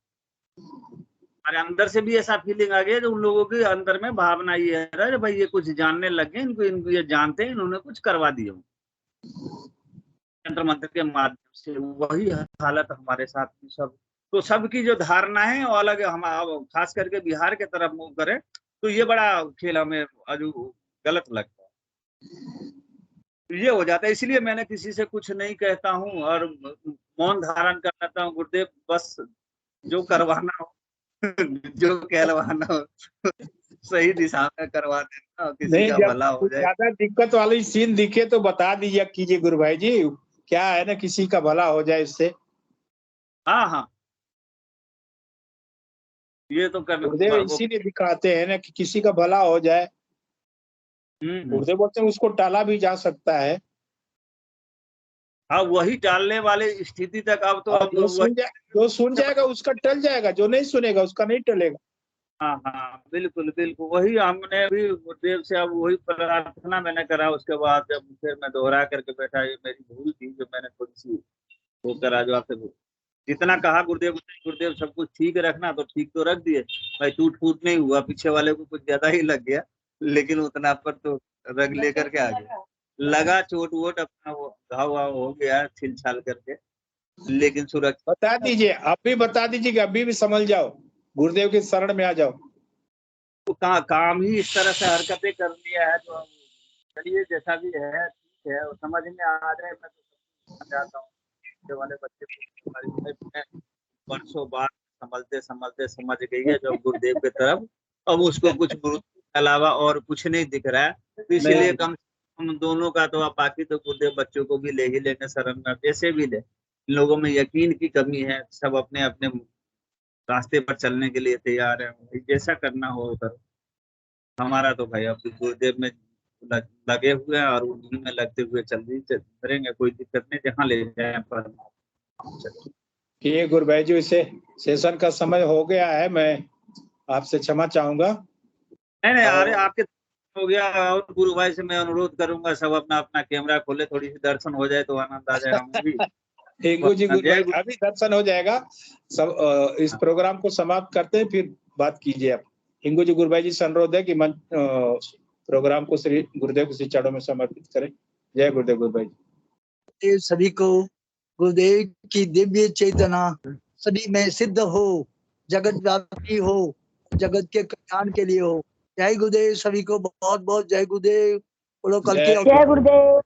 हमारे अंदर से भी ऐसा फीलिंग आ गया, जो उन लोगों के अंदर में भावना ये है, अरे भाई ये कुछ जानने लगे, इनको ये जानते हैं, इन्होंने कुछ करवा दिया यंत्र मंत्र के माध्यम से। वही हालत हमारे साथ में सब, तो सबकी जो धारणा है वो अलग है। हम खास करके बिहार के तरफ मूव करें तो ये बड़ा खेल हमें गलत लगता है, ये हो जाता है। इसलिए मैंने किसी से कुछ नहीं कहता हूँ और मौन धारण कर लेता हूँ। गुरुदेव बस जो करवाना हो जो कहलवाना हो सही दिशा में करवा देना, किसी नहीं, का जब भला हो कुछ जाए। ज्यादा दिक्कत वाली सीन दिखे तो बता दीजिए कीजिए गुरु भाई जी, क्या है ना, किसी का भला हो जाए इससे। हाँ हाँ, ये तो कर गुरुदेव वो इसीलिए दिखाते हैं ना कि किसी का भला हो जाए। गुरुदेव बोलते हैं उसको टाला भी जा सकता है। हाँ, वही टालने वाले स्थिति तक अब तो और जो सुन जाएगा उसका टल जाएगा, जो नहीं सुनेगा उसका नहीं टलेगा। हाँ हाँ, बिल्कुल बिल्कुल, वही हमने भी गुरुदेव से अब वही प्रार्थना मैंने करा। उसके बाद जब फिर मैं दोहरा करके बैठा, ये मेरी भूल थी जो मैंने थोड़ी सी वो करा, जो आपसे जितना कहा गुरुदेव सब कुछ ठीक रखना, तो ठीक तो रख दिए भाई, टूट फूट नहीं हुआ, पीछे वाले को कुछ ज्यादा ही लग गया, लेकिन उतना पर तो रग लेकर के आ गया। लगा चोट वोट अपना, वो घाव वाव हो गया छिल छाल करके, लेकिन सुरक्षित। बता दीजिए, अभी बता दीजिए कि अभी भी समझ जाओ, गुरुदेव के शरण में आ जाओ। तो काम ही इस तरह से हरकतें कर लिया है, तो चलिए जैसा भी है ठीक है, समझ में आ रहा है। मैं तो समझाता हूँ वाले बच्चे वर्षों बाद संभलते समझ गई है जब गुरुदेव की तरफ, अब उसको कुछ गुरु के अलावा और कुछ नहीं दिख रहा है, तो इसलिए कम हम दोनों का तो अब बाकी तो गुरुदेव बच्चों को भी ले ही लेंगे शरण में, जैसे भी ले। इन लोगों में यकीन की कमी है, सब अपने अपने रास्ते पर चलने के लिए तैयार है, जैसा करना हो उधर। हमारा तो भाई अब गुरुदेव में लगे हुए हैं और उन्हीं में लगते हुए करेंगे, कोई दिक्कत नहीं, जहाँ ले जाए पर। ये गुरु भाई जी, इसे सेशन का समय हो गया है, मैं आपसे क्षमा चाहूंगा। नहीं अरे आपके हो गया, और गुरु भाई से मैं अनुरोध करूंगा सब अपना अपना कैमरा खोले, थोड़ी सी दर्शन हो जाए तो आनंद आ जाए हमें भी। हिंगू जी, गुरु भाई अभी दर्शन हो जाएगा सब। इस प्रोग्राम को समाप्त करते हैं, फिर बात कीजिए आप। हिंगू जी, गुरु भाई जी से अनुरोध है कि प्रोग्राम को श्री गुरुदेव के चरणों में समर्पित करें। जय गुरुदेव। गुरु भाई जी सभी को गुरुदेव की दिव्य चेतना सभी में सिद्ध हो, जगत व्यापी हो, जगत के कल्याण के लिए हो। जय गुरुदेव, सभी को बहुत बहुत जय गुरुदेव। बोलो कल के जय गुरुदेव।